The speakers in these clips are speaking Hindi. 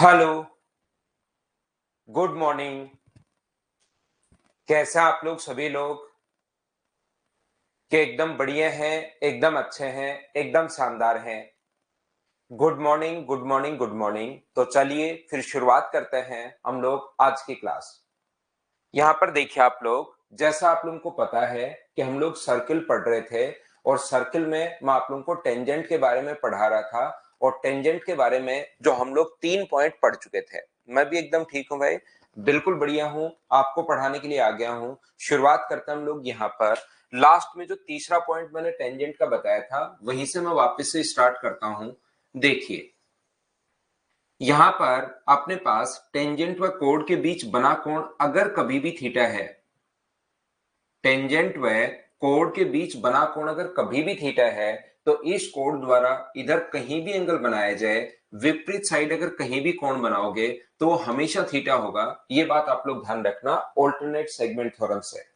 Hello, good morning. कैसे आप लोग सभी लोग? कि एकदम बढ़िया हैं, एकदम अच्छे हैं, एकदम शानदार हैं। Good morning, good morning, good morning. तो चलिए फिर शुरुआत करते हैं हम लोग आज की क्लास। यहाँ पर देखिए आप लोग, जैसा आप लोगों को पता है कि हम लोग सर्किल पढ़ रहे थे और सर्किल में मैं आप लोगों को टेंजेंट के बारे में पढ़ा रहा था और टेंजेंट के बारे में जो हम लोग 3 पॉइंट पढ़ चुके थे। मैं भी एकदम ठीक हूं भाई, बिल्कुल बढ़िया हूं, आपको पढ़ाने के लिए आ गया हूं। शुरुआत करते हैं हम लोग यहाँ पर। लास्ट में जो तीसरा पॉइंट मैंने टेंजेंट का बताया था वहीं से मैं वापस से स्टार्ट करता हूं। देखिए यहां पर अपने पास टेंजेंट व कोण के बीच बना कोण अगर कभी भी थीटा है, टेंजेंट व कोण के बीच बना कोण अगर कभी भी थीटा है, तो इस कोण द्वारा इधर कहीं भी एंगल बनाया जाए, विपरीत साइड अगर कहीं भी कोण बनाओगे तो वो हमेशा थीटा होगा। ये बात आप लोग ध्यान रखना ऑल्टरनेट सेगमेंट थ्योरम से।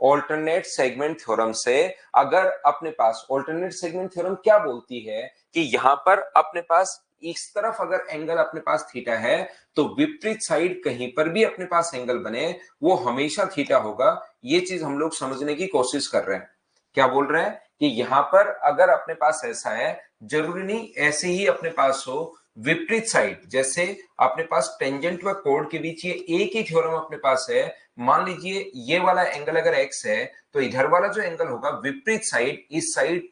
ऑल्टरनेट सेगमेंट थ्योरम से अगर अपने पास ऑल्टरनेट सेगमेंट थ्योरम क्या बोलती है कि यहां पर अपने पास इस तरफ अगर एंगल अपने पास थीटा है तो विपरीत साइड कहीं पर भी अपने पास एंगल बने वो हमेशा थीटा होगा। ये चीज हम लोग समझने की कोशिश कर रहे हैं। क्या बोल रहे हैं कि यहां पर अगर अपने पास ऐसा है, जरूरी नहीं ऐसे ही अपने पास हो, विपरीत साइड जैसे अपने पास टेंजेंट व कोण के बीच ये एक ही थ्योरम अपने पास है। मान लीजिए ये वाला एंगल अगर x है तो इधर वाला जो एंगल होगा विपरीत साइड, इस साइड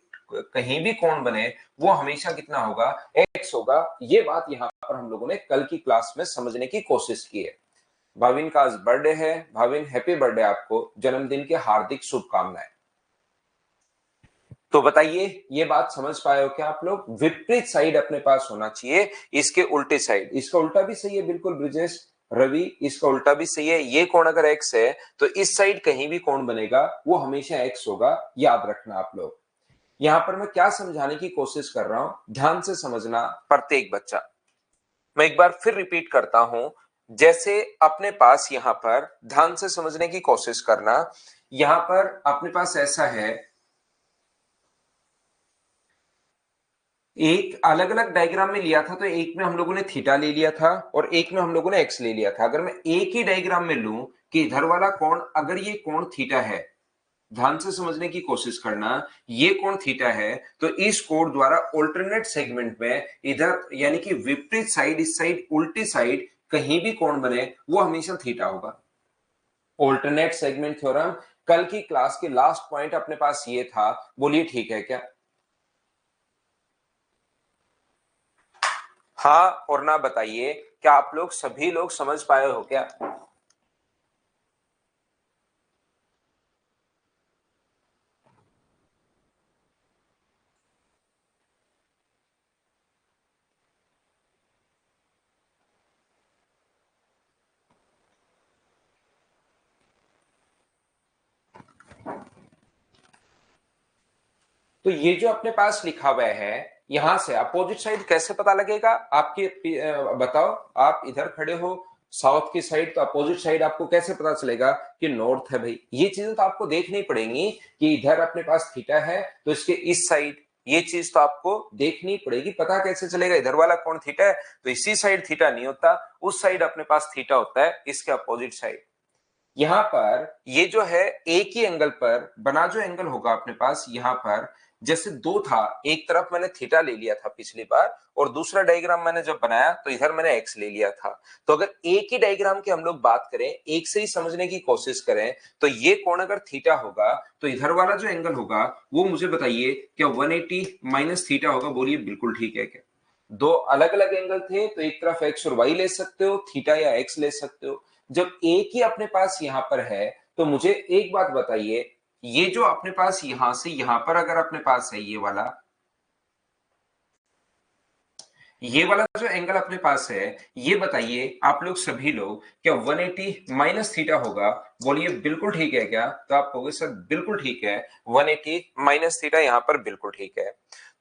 कहीं भी कोण बने वो हमेशा कितना होगा, x होगा। ये बात यहां पर हम लोगों ने कल की क्लास में समझने की कोशिश की है। भाविन का आज बर्थडे है। भाविन हैप्पी बर्थडे, आपको जन्मदिन के हार्दिक शुभकामनाएं। तो बताइए ये बात समझ पाए हो क्या आप लोग? विपरीत साइड अपने पास होना चाहिए, इसके उल्टे साइड। इसका उल्टा भी सही है बिल्कुल ब्रिजेश, रवि इसका उल्टा भी सही है। ये कोण अगर x है तो इस साइड कहीं भी कोण बनेगा वो हमेशा x होगा, याद रखना आप लोग। यहां पर मैं क्या समझाने की कोशिश कर रहा हूं, ध्यान से समझना प्रत्येक बच्चा। मैं एक बार फिर रिपीट करता हूं, जैसे अपने पास यहां पर ध्यान से समझने की कोशिश करना। यहां पर अपने पास ऐसा है, एक अलग अलग डायग्राम में लिया था तो एक में हम लोगों ने थीटा ले लिया था और एक में हम लोगों ने एक्स ले लिया था। अगर मैं एक ही डायग्राम में लूं कि इधर वाला कोण अगर ये कोण थीटा है, ध्यान से समझने की कोशिश करना, ये कोण थीटा है तो इस कोण द्वारा ऑल्टरनेट सेगमेंट में इधर यानी कि विपरीत साइड, इस साइड उल्टी साइड कहीं भी कोण बने वो हमेशा थीटा होगा। ऑल्टरनेट सेगमेंट थ्योरम कल की क्लास के लास्ट पॉइंट अपने पास ये था, बोलिए ठीक है क्या? हाँ और ना बताइए, क्या आप लोग सभी लोग समझ पाए हो क्या? तो ये जो अपने पास लिखा हुआ है, यहां से अपोजिट साइड कैसे पता लगेगा आपके? बताओ, आप इधर खड़े हो साउथ की साइड, तो अपोजिट साइड आपको कैसे पता चलेगा कि नॉर्थ है भाई? ये चीजें तो आपको देखनी पड़ेंगी कि इधर अपने पास थीटा है तो इसके इस साइड, ये चीज तो आपको देखनी पड़ेगी। पता कैसे चलेगा इधर वाला कौन थीटा है? तो इसी साइड थीटा नहीं होता, उस साइड अपने पास थीटा होता है, इसके अपोजिट साइड। यहां पर ये जो है एक ही एंगल पर बना जो एंगल होगा अपने पास, यहां पर जैसे दो था, एक तरफ मैंने थीटा ले लिया था पिछली बार और दूसरा डायग्राम मैंने जब बनाया तो इधर मैंने एक्स ले लिया था। तो अगर एक ही डायग्राम की हम लोग बात करें, एक से ही समझने की कोशिश करें, तो ये कोण अगर थीटा होगा तो इधर वाला जो एंगल होगा वो मुझे बताइए क्या 180 माइनस थीटा होगा? बोलिए बिल्कुल ठीक है क्या? दो अलग अलग एंगल थे तो एक तरफ एक्स और वाई ले सकते हो, थीटा या एक्स ले सकते हो। जब एक ही अपने पास यहां पर है तो मुझे एक बात बताइए, ये जो अपने पास यहां से यहां पर अगर अपने पास है ये वाला जो एंगल अपने पास है, ये बताइए आप लोग सभी लोग क्या 180 माइनस थीटा होगा? बोलिए बिल्कुल ठीक है क्या? तो आप कहोगे सर बिल्कुल ठीक है, 180 माइनस थीटा यहां पर बिल्कुल ठीक है।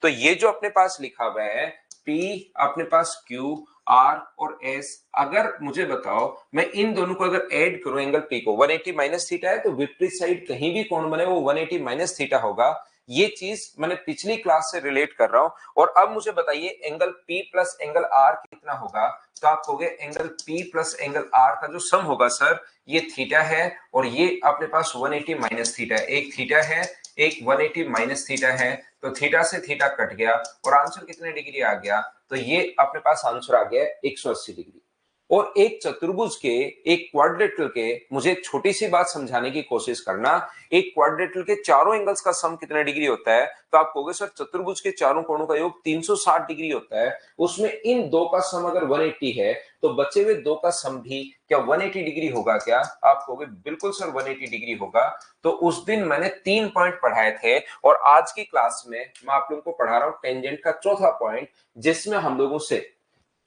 तो ये जो अपने पास लिखा हुआ है P, अपने पास Q, R और S, अगर मुझे बताओ मैं इन दोनों को अगर ऐड करूं एंगल P को, 180 माइनस थीटा है तो विपरीत साइड कहीं भी कोण बने वो 180 माइनस थीटा होगा। ये चीज मैंने पिछली क्लास से रिलेट कर रहा हूं। और अब मुझे बताइए angle P plus angle R कितना होगा। तो आप कहोगे angle P plus angle R का जो सम होगा सर ये थीटा है और ये अपने पास 180 माइनस थीटा है। एक थीटा है, एक 180 माइनस थीटा है, तो थीटा से थीटा कट गया और आंसर कितने डिग्री आ गया। तो ये अपने पास आंसर आ गया 180 डिग्री। और एक चतुर्भुज के, एक क्वाड्रेटल के, मुझे एक छोटी सी बात समझाने की कोशिश करना, एक क्वाड्रेटल के चारों एंगल्स का सम कितना डिग्री होता है। तो आप कहोगे सर चतुर्भुज के चारों कोणों का योग 360 डिग्री होता है, उसमें इन दो का सम अगर 180 है तो बचे हुए दो का सम भी क्या 180 डिग्री होगा क्या। आप कहोगे बिल्कुल सर 180 डिग्री होगा। तो उस दिन मैंने 3 पॉइंट पढ़ाए थे और आज की क्लास में मैं आप लोगों को पढ़ा रहा हूं टेंजेंट का चौथा पॉइंट, जिसमें हम लोगों से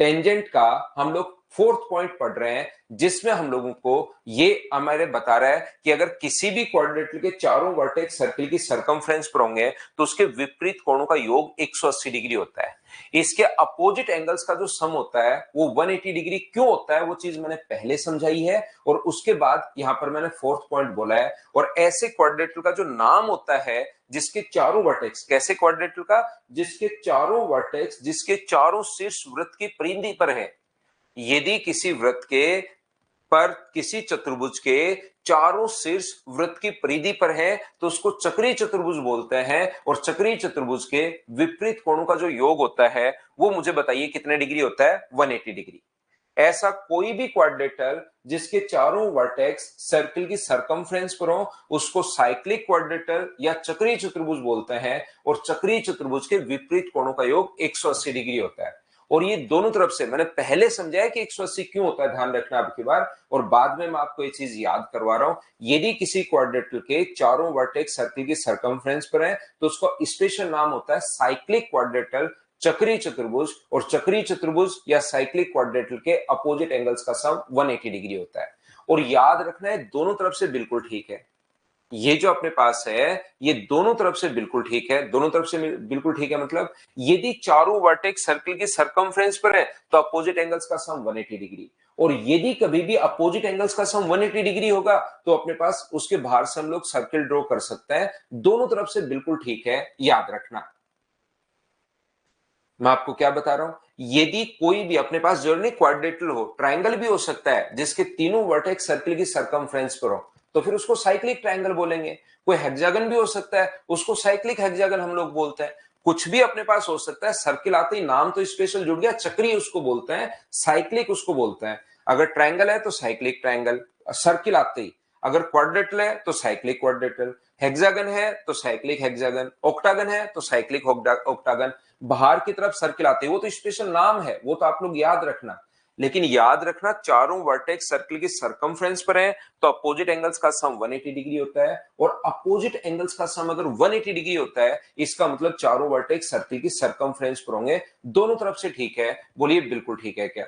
टेंजेंट का हम लोग फोर्थ पॉइंट पढ़ रहे हैं, जिसमें हम लोगों को ये हमारे बता रहा है कि अगर किसी भी क्वाड्रेटल के चारों वर्टेक्स सर्किल की सरकमफ्रेंस पर होंगे तो उसके विपरीत कोणों का योग 180 डिग्री होता है। इसके अपोजिट एंगल्स का जो सम होता है वो 180 डिग्री क्यों होता है वो चीज मैंने पहले समझाई है और उसके बाद यहां पर मैंने फोर्थ पॉइंट बोला है। और ऐसे क्वाड्रेटल का जो नाम होता है जिसके चारों वर्टेक्स, कैसे क्वाड्रेटल का, जिसके चारों वर्टेक्स, जिसके चारों शीर्ष वृत्त की परिधि पर है। यदि किसी वृत्त के पर, किसी चतुर्भुज के चारों शीर्ष वृत्त की परिधि पर है तो उसको चक्रीय चतुर्भुज बोलते हैं। और चक्रीय चतुर्भुज के विपरीत कोणों का जो योग होता है वो मुझे बताइए कितने डिग्री होता है, 180 डिग्री। ऐसा कोई भी क्वाड्रेटल जिसके चारों वर्टेक्स सर्किल की सरकमफ्रेंस पर हो उसको साइक्लिक क्वाड्रेटल या चक्रीय चतुर्भुज बोलते हैं। और चक्रीय चतुर्भुज के विपरीत कोणों का योग 180 डिग्री होता है। और ये दोनों तरफ से मैंने पहले समझाया कि 180 क्यों होता है, ध्यान रखना आपकी बार। और बाद में मैं आपको ये चीज याद करवा रहा हूं, यदि किसी क्वाड्रेटल के चारों वर्टेक्स सर्किल की सरकमफ्रेंस पर है तो उसका स्पेशल नाम होता है साइक्लिक क्वाड्रेटल, चक्रीय चतुर्भुज। और चक्रीय चतुर्भुज या साइक्लिक क्वाड्रेटल के अपोजिट एंगल्स का सम 180 डिग्री होता है। और याद रखना है दोनों तरफ से बिल्कुल ठीक है, ये जो अपने पास है ये दोनों तरफ से बिल्कुल ठीक है। दोनों तरफ से बिल्कुल ठीक है मतलब यदि चारों वर्टेक्स सर्किल की सरकमफ्रेंस पर है तो अपोजिट एंगल्स का सम 180 डिग्री। और यदि कभी भी अपोजिट एंगल्स का सम 180 डिग्री होगा तो अपने पास उसके बाहर से हम लोग सर्किल ड्रॉ कर सकते हैं। दोनों तरफ से बिल्कुल ठीक है, याद रखना। मैं आपको क्या बता रहा हूं, यदि कोई भी अपने पास जरूर नहीं क्वाड्रेटल हो, ट्राइंगल भी हो सकता है जिसके तीनों वर्टेक्स सर्किल की सरकमफ्रेंस पर हो तो फिर उसको साइक्लिक ट्राइंगल बोलेंगे। कोई हेक्सागन भी हो सकता है, उसको साइक्लिक हेक्सागन हम लोग बोलते हैं। कुछ भी अपने पास हो सकता है, सर्किल आते ही नाम तो स्पेशल जुड़ गया, चक्रीय उसको बोलते हैं, साइक्लिक उसको बोलते हैं। अगर ट्राइंगल है तो साइक्लिक ट्राइंगल, सर्किल आते ही। अगर क्वाड्रेटल है तो साइक्लिक क्वाड्रेटल, हेक्सागन है तो साइक्लिक हेक्सागन, ऑक्टागन है तो साइक्लिक ऑक्टागन। बाहर की तरफ सर्किल आते हैं वो तो स्पेशल नाम है, वो तो आप लोग याद रखना। लेकिन याद रखना चारों वर्टेक्स सर्किल की सरकमफ्रेंस पर है तो अपोजिट एंगल्स का सम 180 डिग्री होता है। और अपोजिट एंगल्स का सम अगर 180 डिग्री होता है इसका मतलब चारों वर्टेक्स सर्किल की सरकमफ्रेंस पर होंगे। दोनों तरफ से ठीक है, बोलिए बिल्कुल ठीक है क्या।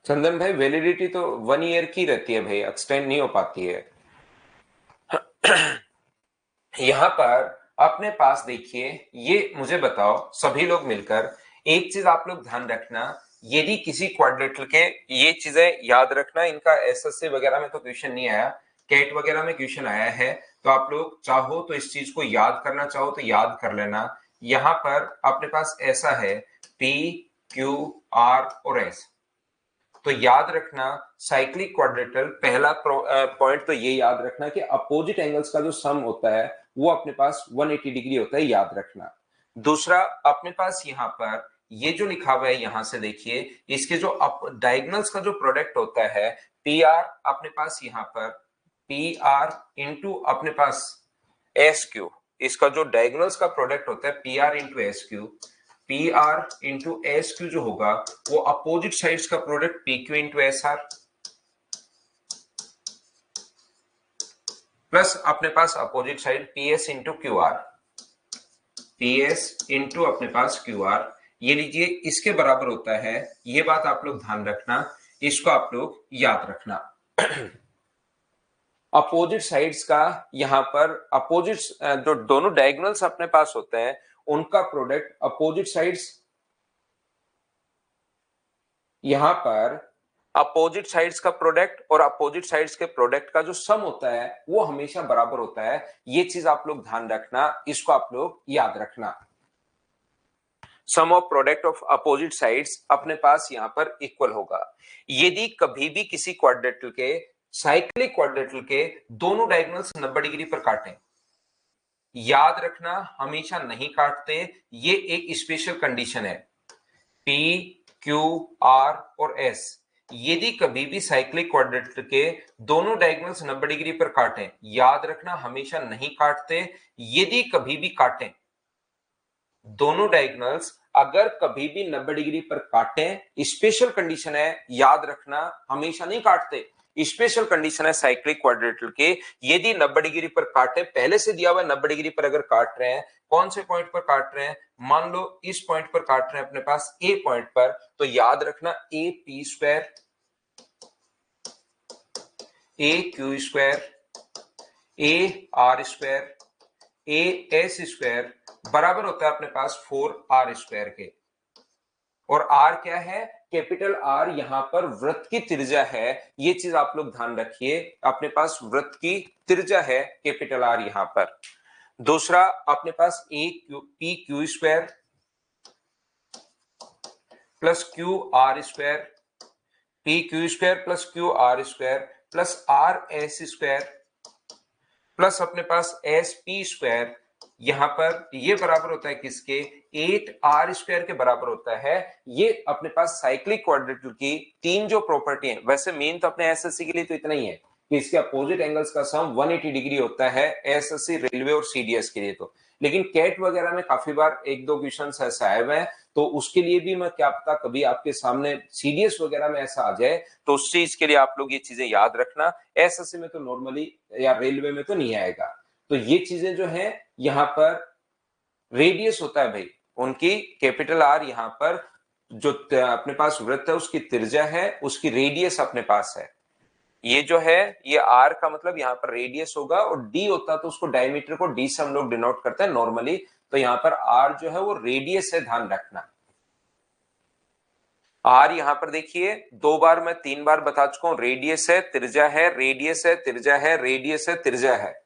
चंदन भाई वैलिडिटी तो 1 ईयर की रहती है भाई, एक्सटेंड नहीं हो पाती है। यहां पर अपने पास देखिए, ये मुझे बताओ सभी लोग मिलकर, एक चीज आप लोग ध्यान रखना, यदि किसी क्वाड्रेटल के, ये चीजें याद रखना, इनका एसएससी वगैरह में तो क्वेश्चन नहीं आया, कैट वगैरह में क्वेश्चन आया है। तो आप लोग चाहो तो इस चीज को याद करना चाहो तो याद कर लेना। यहां पर अपने पास ऐसा है पी, क्यू, आर और एस। तो याद रखना साइक्लिक क्वाड्रेटल, पहला पॉइंट तो ये याद रखना कि अपोजिट एंगल्स का जो सम होता है वो अपने पास 180 डिग्री होता है, याद रखना। दूसरा अपने पास यहां पर ये जो लिखा हुआ है यहां से देखिए, इसके जो डायगोनल्स का जो प्रोडक्ट होता है पी आर, अपने पास यहां पर पी आर इंटू अपने पास एस क्यू, इसका जो डायगोनल्स का प्रोडक्ट होता है P R into S Q, P R into S Q जो होगा वो अपोजिट साइड्स का product P Q into S R, plus अपने पास opposite side P S into Q R, P S into अपने पास क्यू आर। ये लीजिए इसके बराबर होता है, ये बात आप लोग ध्यान रखना, इसको आप लोग याद रखना। अपोजिट साइड्स का यहां पर अपोजिट जो दोनों डायगोनल्स अपने पास होते हैं उनका प्रोडक्ट अपोजिट साइड्स, यहां पर अपोजिट साइड्स का प्रोडक्ट और अपोजिट साइड्स के प्रोडक्ट का जो सम होता है वो हमेशा बराबर होता है। ये चीज आप लोग ध्यान रखना, इसको आप लोग याद रखना। Sum of product of opposite sides अपने पास यहां पर इक्वल होगा। यदि कभी भी किसी क्वाड्रेटल के, साइक्लिक क्वाड्रेटल के दोनों डायगोनल्स 90 डिग्री पर काटें, याद रखना हमेशा नहीं काटते, ये एक स्पेशल कंडीशन है। P, Q, R और S यदि कभी भी साइक्लिक क्वाड्रेटल के दोनों डायगोनल्स 90 डिग्री पर काटें, याद रखना हमेशा नहीं काटते, यदि कभी भी काटें दोनों डायगोनल्स अगर कभी भी 90 डिग्री पर काटें, स्पेशल कंडीशन है, याद रखना हमेशा नहीं काटते, स्पेशल कंडीशन है साइक्लिक क्वाड्रेटल के, यदि 90 डिग्री पर काटे, पहले से दिया हुआ 90 डिग्री पर अगर काट रहे हैं, कौन से पॉइंट पर काट रहे हैं, मान लो इस पॉइंट पर काट रहे हैं अपने पास ए पॉइंट पर, तो याद रखना A P square, A Q square, A R square, A S square बराबर होता है अपने पास 4r स्क्वायर के। और r क्या है, कैपिटल R यहां पर वृत्त की त्रिज्या है, ये चीज आप लोग ध्यान रखिए, अपने पास वृत्त की त्रिज्या है कैपिटल R यहां पर। दूसरा अपने पास A P Q square plus Q R square, P Q square plus Q R square plus R S square plus अपने पास एस पी स्क्वायर, यहां पर ये बराबर होता है किसके, 8r स्क्वायर के बराबर होता है। ये अपने पास साइक्लिक क्वाड्रेटल की तीन जो प्रॉपर्टी है, वैसे मेन तो अपने एसएससी के लिए तो इतना ही है कि इसके अपोजिट एंगल्स का सम 180 डिग्री होता है, एसएससी रेलवे और सीडीएस के लिए तो, लेकिन कैट वगैरह में काफी बार एक दो क्वेश्चन ऐसा आए हुए हैं, तो उसके लिए भी मैं क्या पता कभी आपके सामने सीडीएस वगैरह में ऐसा आ जाए, तो उस चीज के लिए आप लोग ये चीजें याद रखना, एसएससी में तो नॉर्मली या रेलवे में तो नहीं आएगा। तो ये चीजें जो है यहाँ पर रेडियस होता है भाई उनकी, कैपिटल आर यहाँ पर जो अपने पास वृत्त है उसकी त्रिज्या है, उसकी रेडियस अपने पास है, ये जो है ये आर का मतलब यहाँ पर रेडियस होगा, और डी होता तो उसको डायमीटर को डी से हम लोग डिनोट करते हैं नॉर्मली, तो यहाँ पर आर जो है वो रेडियस है, ध्यान रखना। आर यहां पर देखिए 2 बार मैं 3 बार बता चुका हूं, रेडियस है त्रिज्या है, रेडियस है त्रिज्या है, रेडियस है त्रिज्या है।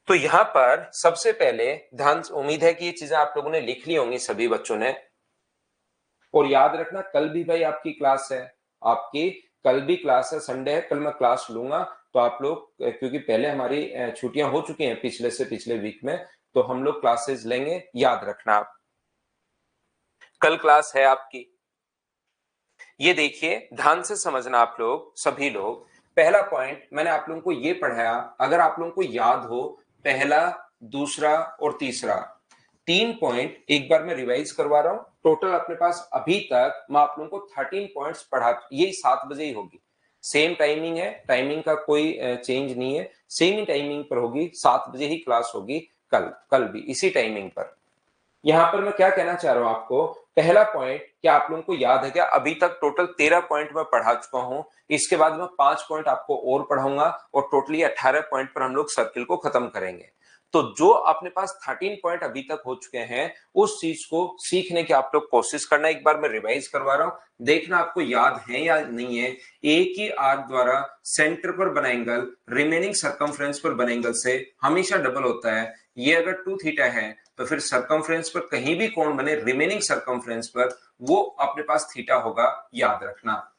तो यहां पर सबसे पहले ध्यान, उम्मीद है कि ये चीजें आप लोगों ने लिख ली होंगी सभी बच्चों ने, और याद रखना कल भी भाई आपकी क्लास है, आपकी कल भी क्लास है, संडे है, कल मैं क्लास लूंगा, तो आप लोग क्योंकि पहले हमारी छुट्टियां हो चुकी हैं पिछले से पिछले वीक में, तो हम लोग क्लासेस लेंगे, याद रखना आप कल क्लास है आपकी। ये देखिए ध्यान से समझना आप लोग सभी लोग, पहला पॉइंट मैंने आप लोगों को ये पढ़ाया, अगर आप लोगों को याद हो, पहला दूसरा और तीसरा 3 पॉइंट एक बार मैं रिवाइज करवा रहा हूं, टोटल अपने पास अभी तक मैं आप लोगों को 13 पॉइंट्स पढ़ा, यही 7 बजे ही होगी, सेम टाइमिंग है, टाइमिंग का कोई चेंज नहीं है, सेम ही टाइमिंग पर होगी, 7 बजे ही क्लास होगी कल भी इसी टाइमिंग पर। यहां पर मैं क्या कहना चाह रहा हूं आपको, पहला पॉइंट क्या आप लोगों को याद है क्या, अभी तक टोटल 13 पॉइंट मैं पढ़ा चुका हूं, इसके बाद मैं 5 पॉइंट आपको और पढ़ाऊंगा, और टोटली 18 पॉइंट पर हम लोग सर्किल को खत्म करेंगे। तो जो अपने पास 13 पॉइंट अभी तक हो चुके हैं, उस चीज को सीखने की आप लोग कोशिश करना, एक बार मैं रिवाइज करवा रहा हूं, देखना आपको याद है या नहीं है। एक ही आर्क द्वारा सेंटर पर बना एंगल रिमेनिंग सर्कमफ्रेंस पर बने एंगल से हमेशा डबल होता है, ये अगर 2 थीटा है तो फिर सर्कमफ्रेंस पर कहीं भी कोण बने रिमेनिंग सर्कमफ्रेंस पर वो अपने पास थीटा होगा, याद रखना।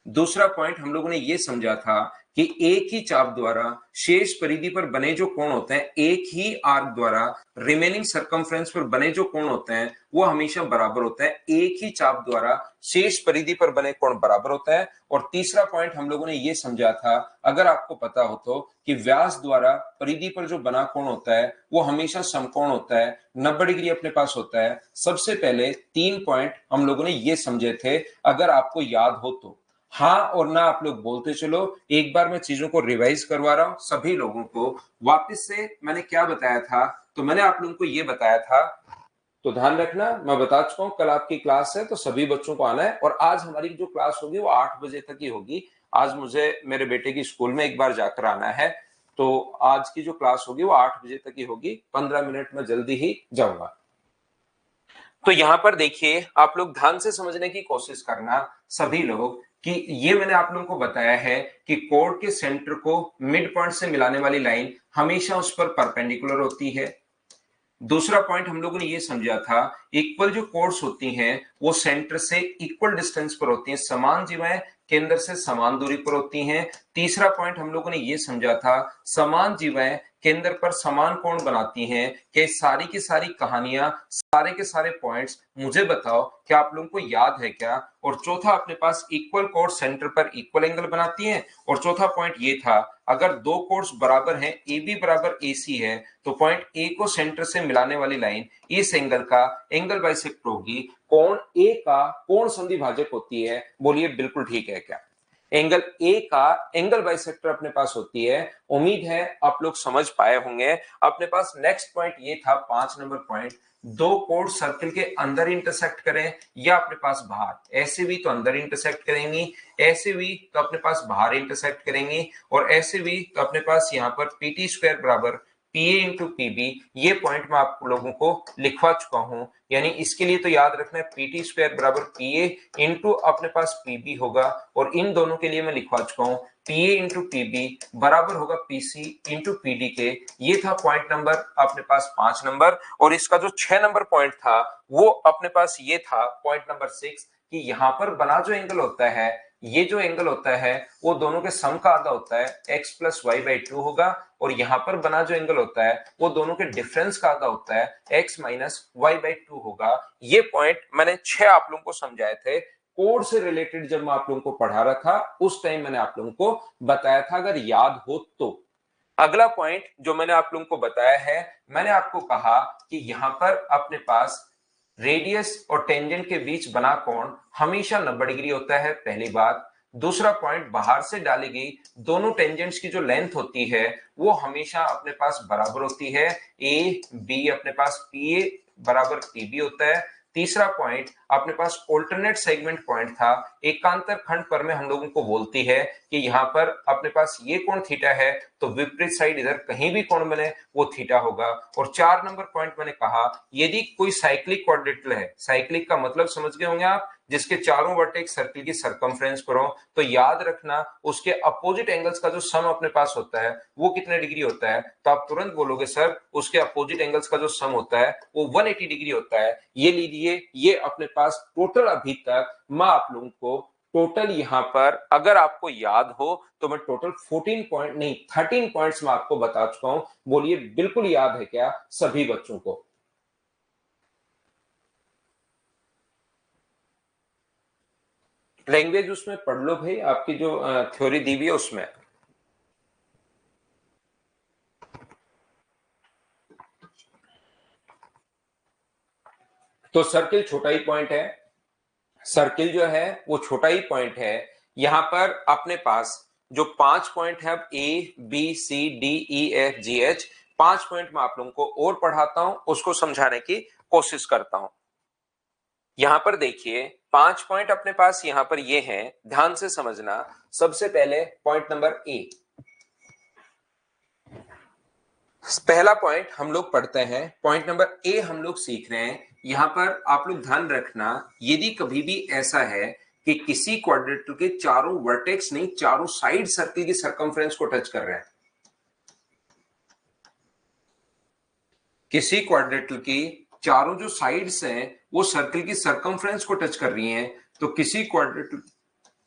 दूसरा पॉइंट हम लोगों ने ये समझा था कि एक ही चाप द्वारा शेष परिधि पर बने जो कोण होते हैं, एक ही आर्क द्वारा रिमेनिंग सर्कमफ्रेंस पर बने जो कोण होते हैं वो हमेशा बराबर होता है, एक ही चाप द्वारा शेष परिधि पर बने कोण बराबर होता है। और तीसरा पॉइंट हम लोगों ने ये समझा था, अगर आपको पता हो तो, कि व्यास द्वारा परिधि पर जो बना कोण होता है वो हमेशा समकोण होता है, 90 डिग्री अपने पास होता है। सबसे पहले 3 पॉइंट हम लोगों ने ये समझे थे, अगर आपको याद हो तो हाँ और ना आप लोग बोलते चलो, एक बार मैं चीजों को रिवाइज करवा रहा हूं सभी लोगों को वापस से। मैंने क्या बताया था, तो मैंने आप लोगों को ये बताया था, तो ध्यान रखना, मैं बता चुका हूं कल आपकी क्लास है तो सभी बच्चों को आना है, और आज हमारी जो क्लास होगी वो 8 बजे तक ही होगी। आज मुझे मेरे बेटे की स्कूल में एक बार जाकर आना है, तो आज की जो क्लास होगी वो 8 बजे तक ही होगी, 15 मिनट में जल्दी ही जाऊंगा। तो यहां पर देखिए, आप लोग ध्यान से समझने की कोशिश करना सभी लोग, कि ये मैंने आप लोगों को बताया है कि कोड के सेंटर को मिड पॉइंट से मिलाने वाली लाइन हमेशा उस पर परपेंडिकुलर होती है। दूसरा पॉइंट हम लोगों ने ये समझा था, इक्वल जो कोड्स होती हैं वो सेंटर से इक्वल डिस्टेंस पर होती हैं, समान जीवाएं केंद्र से समान दूरी पर होती हैं। तीसरा पॉइंट हम लोगों ने ये समझा था, समान जीवाएं केंद्र पर समान कोण बनाती हैं। कि सारी की सारी कहानियां, सारे के सारे पॉइंट्स मुझे बताओ क्या आप लोगों को याद है क्या। और चौथा अपने पास इक्वल कोड सेंटर पर इक्वल एंगल बनाती हैं। और चौथा पॉइंट ये था, अगर दो कोड्स बराबर हैं, ए बी बराबर ए सी है, तो पॉइंट ए को सेंटर से मिलाने वाली लाइन इस एंगल का एंगल बाइसेक्ट होगी। कोण ए का कोण संधि भाजक होती है। बोलिए बिल्कुल ठीक है क्या। एंगल ए का एंगल बाइसेक्टर अपने पास होती है। उम्मीद है आप लोग समझ पाए होंगे। अपने पास नेक्स्ट पॉइंट ये था 5 नंबर पॉइंट, दो कोड सर्किल के अंदर इंटरसेक्ट करें या अपने पास बाहर। ऐसे भी तो अंदर इंटरसेक्ट करेंगी, ऐसे भी तो अपने पास बाहर इंटरसेक्ट करेंगी, और ऐसे भी तो अपने पास यहाँ पर पीटी स्क्वायर बराबर पीए इंटू पीबी। ये पॉइंट मैं आप लोगों को लिखवा चुका हूं। यानी इसके लिए तो याद रखना है, पीटी स्क्वायर बराबर पीए इंटू अपने पास पीबी होगा। और इन दोनों के लिए मैं लिखवा चुका हूं, पीए इंटू पीबी बराबर होगा पीसी इंटू पीडी के। ये था पॉइंट नंबर अपने पास 5 नंबर। और इसका जो 6 नंबर पॉइंट था वो अपने पास ये था पॉइंट नंबर 6, कि यहां पर बना जो एंगल होता है, ये जो एंगल होता है वो दोनों के सम का आधा होता है, x प्लस वाई बाई 2 होगा। और यहां पर बना जो एंगल होता है वो दोनों के डिफरेंस का आधा होता है, x माइनस वाई बाई 2 होगा। ये पॉइंट मैंने 6 आप लोगों को समझाए थे। कोड से रिलेटेड जब मैं आप लोगों को पढ़ा रहा था उस टाइम मैंने आप लोगों को बताया था, अगर याद हो तो। अगला पॉइंट जो मैंने आप लोगों को बताया है, मैंने आपको कहा कि यहां पर अपने पास रेडियस और टेंजेंट के बीच बना कोण हमेशा 90 डिग्री होता है, पहली बात। दूसरा पॉइंट, बाहर से डाली गई दोनों टेंजेंट्स की जो लेंथ होती है वो हमेशा अपने पास बराबर होती है। ए बी अपने पास पी ए बराबर पी बी होता है। तीसरा पॉइंट, अपने पास ऑल्टरनेट सेगमेंट पॉइंट था, एकांतर खंड पर में हम लोगों को बोलती है कि यहाँ पर अपने पास ये कोण थीटा है, तो विपरीत साइड इधर कहीं भी कोण बने वो थीटा होगा। और 4 नंबर पॉइंट मैंने कहा, यदि कोई साइक्लिक क्वाड्रेटिल है, साइक्लिक का मतलब समझ गए होंगे आप, जिसके चारों वर्टेक्स सर्किल की सरकमफ्रेंस पर हो, तो याद रखना उसके अपोजिट एंगल्स का जो सम अपने पास होता है वो कितने डिग्री होता है। तो आप तुरंत बोलोगे सर उसके अपोजिट एंगल्स का जो सम होता है वो 180 डिग्री होता है। ये लीजिए, ये अपने पास टोटल अभी तक मैं आप लोगों को टोटल यहां पर अगर आपको याद हो तो मैं टोटल 14 पॉइंट नहीं 13 पॉइंट्स मैं आपको बता चुका हूं। बोलिए बिल्कुल याद है क्या सभी बच्चों को। लैंग्वेज उसमें पढ़ लो भाई, आपकी जो थ्योरी दी हुई है उसमें। तो सर्किल छोटा ही पॉइंट है, सर्किल जो है वो छोटा ही पॉइंट है। यहां पर अपने पास जो 5 पॉइंट है, अब A B C D E F G H, 5 point मैं आप लोगों को और पढ़ाता हूं, उसको समझाने की कोशिश करता हूं। यहां पर देखिए 5 पॉइंट अपने पास यहां पर ये हैं, ध्यान से समझना। सबसे पहले पॉइंट नंबर ए, पहला पॉइंट हम लोग पढ़ते हैं, पॉइंट नंबर ए हम लोग सीख रहे हैं। यहां पर आप लोग ध्यान रखना, यदि कभी भी ऐसा है कि किसी क्वाड्रेटिल के चारों वर्टेक्स नहीं चारों साइड सर्किल की सरकमफ्रेंस को टच कर रहे हैं, किसी क्वाड्रेटिल की चारों जो साइड्स हैं वो सर्किल की सरकमफ्रेंस को टच कर रही हैं, तो किसी क्वाड्रेटिल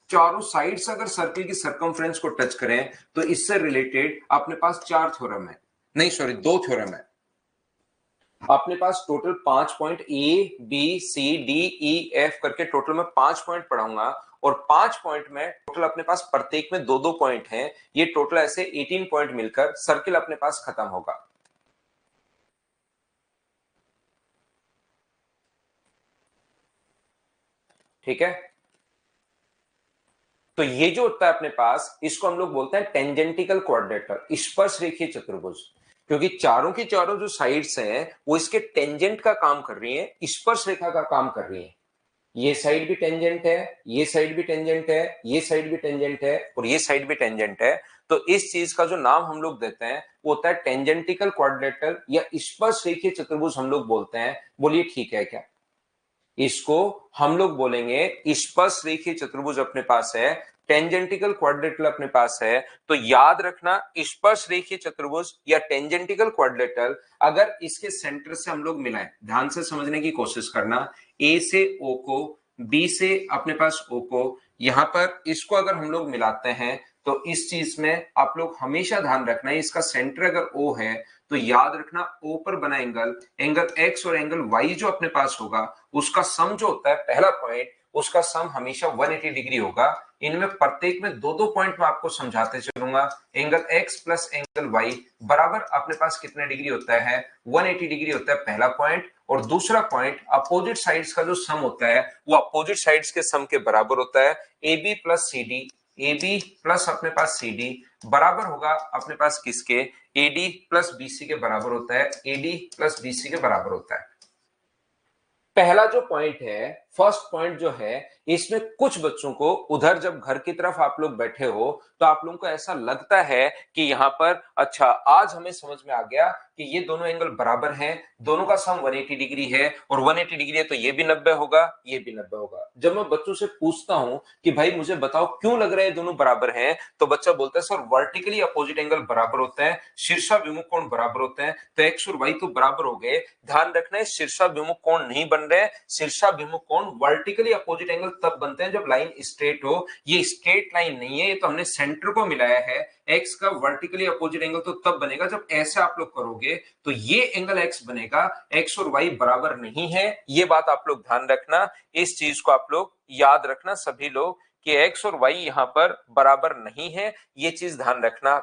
चारों साइड्स अगर सर्किल की सरकमफ्रेंस को टच करें तो इससे रिलेटेड अपने पास 4 थ्योरम है, नहीं सॉरी 2 थ्योरम है। अपने पास total 5 point A B C D E F करके टोटल में 5 पॉइंट पढ़ाऊंगा। और 5 पॉइंट में टोटल अपने पास प्रत्येक में 2-2 पॉइंट हैं, ये टोटल ऐसे 18 पॉइंट मिलकर सर्किल अपने पास खत्म होगा। ठीक है, तो ये जो होता है अपने पास, इसको हम लोग बोलते हैं टेंजेंटिकल क्वाड्रेटर, स्पर्श रेखीय चतुर्भुज। क्योंकि चारों की चारों जो साइड्स हैं वो इसके टेंजेंट का काम कर रही हैं, स्पर्श रेखा का काम कर रही हैं। ये साइड भी टेंजेंट है, ये साइड भी टेंजेंट है, ये साइड भी टेंजेंट है, और ये साइड भी टेंजेंट है। तो इस चीज का जो नाम हम लोग देते हैं वो होता है टेंजेंटिकल क्वाड्रेटर या स्पर्श रेखीय चतुर्भुज हम लोग बोलते हैं। बोलिए ठीक है क्या। इसको हम लोग बोलेंगे स्पर्श रेखीय चतुर्भुज अपने पास है, टेंजेंटिकल क्वाड्रिलेटरल अपने पास है। तो याद रखना स्पर्श रेखीय चतुर्भुज या टेंजेंटिकल क्वाड्रिलेटरल अगर इसके सेंटर से हम लोग मिलाएं, ध्यान से समझने की कोशिश करना, ए से ओ को, बी से अपने पास ओ को, यहां पर इसको अगर हम लोग मिलाते हैं तो इस चीज में आप लोग हमेशा ध्यान रखना है इसका सेंटर अगर ओ है तो याद रखना ओ पर बना एंगल, एंगल एक्स और एंगल वाई जो अपने पास होगा उसका सम जो होता है पहला पॉइंट, उसका सम हमेशा 180 डिग्री होगा। इनमें प्रत्येक में दो दो पॉइंट मैं आपको समझाते चलूंगा। Angle x plus angle y बराबर अपने पास कितने डिग्री होता है, 180 डिग्री होता है पहला पॉइंट। और दूसरा पॉइंट अपोजिट साइड्स का जो सम होता है वो अपोजिट साइड्स के सम के बराबर होता है। ए B plus C D, A B plus अपने पास सी डी बराबर होगा अपने पास किसके, एडी प्लस बीसी के बराबर होता है, एडी प्लस बीसी के बराबर होता है। पहला जो पॉइंट है, फर्स्ट पॉइंट जो है, इसमें कुछ बच्चों को उधर जब घर की तरफ आप लोग बैठे हो तो आप लोगों को ऐसा लगता है कि यहां पर अच्छा आज हमें समझ में आ गया कि ये दोनों एंगल बराबर हैं, दोनों का सम 180 डिग्री है और 180 डिग्री है तो ये भी 90 होगा, ये भी 90 होगा। जब मैं बच्चों से पूछता हूं कि भाई मुझे बताओ क्यों लग रहा है दोनों बराबर हैं, तो बच्चा बोलता है सर वर्टिकली अपोजिट एंगल बराबर होता है, शीर्षाभिमुख कोण बराबर होते हैं, तो एक्स और वाई तो बराबर हो गए। ध्यान रखना है शीर्षाभिमुख कोण नहीं बन रहे, शीर्षाभिमुख कोण वर्टिकली अपोजिट एंगल तब बनते हैं जब लाइन स्ट्रेट हो। ये स्ट्रेट लाइन नहीं है, ये तो हमने सेंटर को मिलाया है। एक्स का वर्टिकली अपोजिट एंगल तो तब बनेगा जब ऐसे आप लोग करोगे तो ये एंगल एक्स बनेगा, एक्स और वाई बराबर नहीं है। ये बात आप लोग ध्यान रखना, इस चीज को आप लोग याद रखना सभी लोग कि एक्स और वाई यहां पर बराबर नहीं है, ये चीज ध्यान रखना।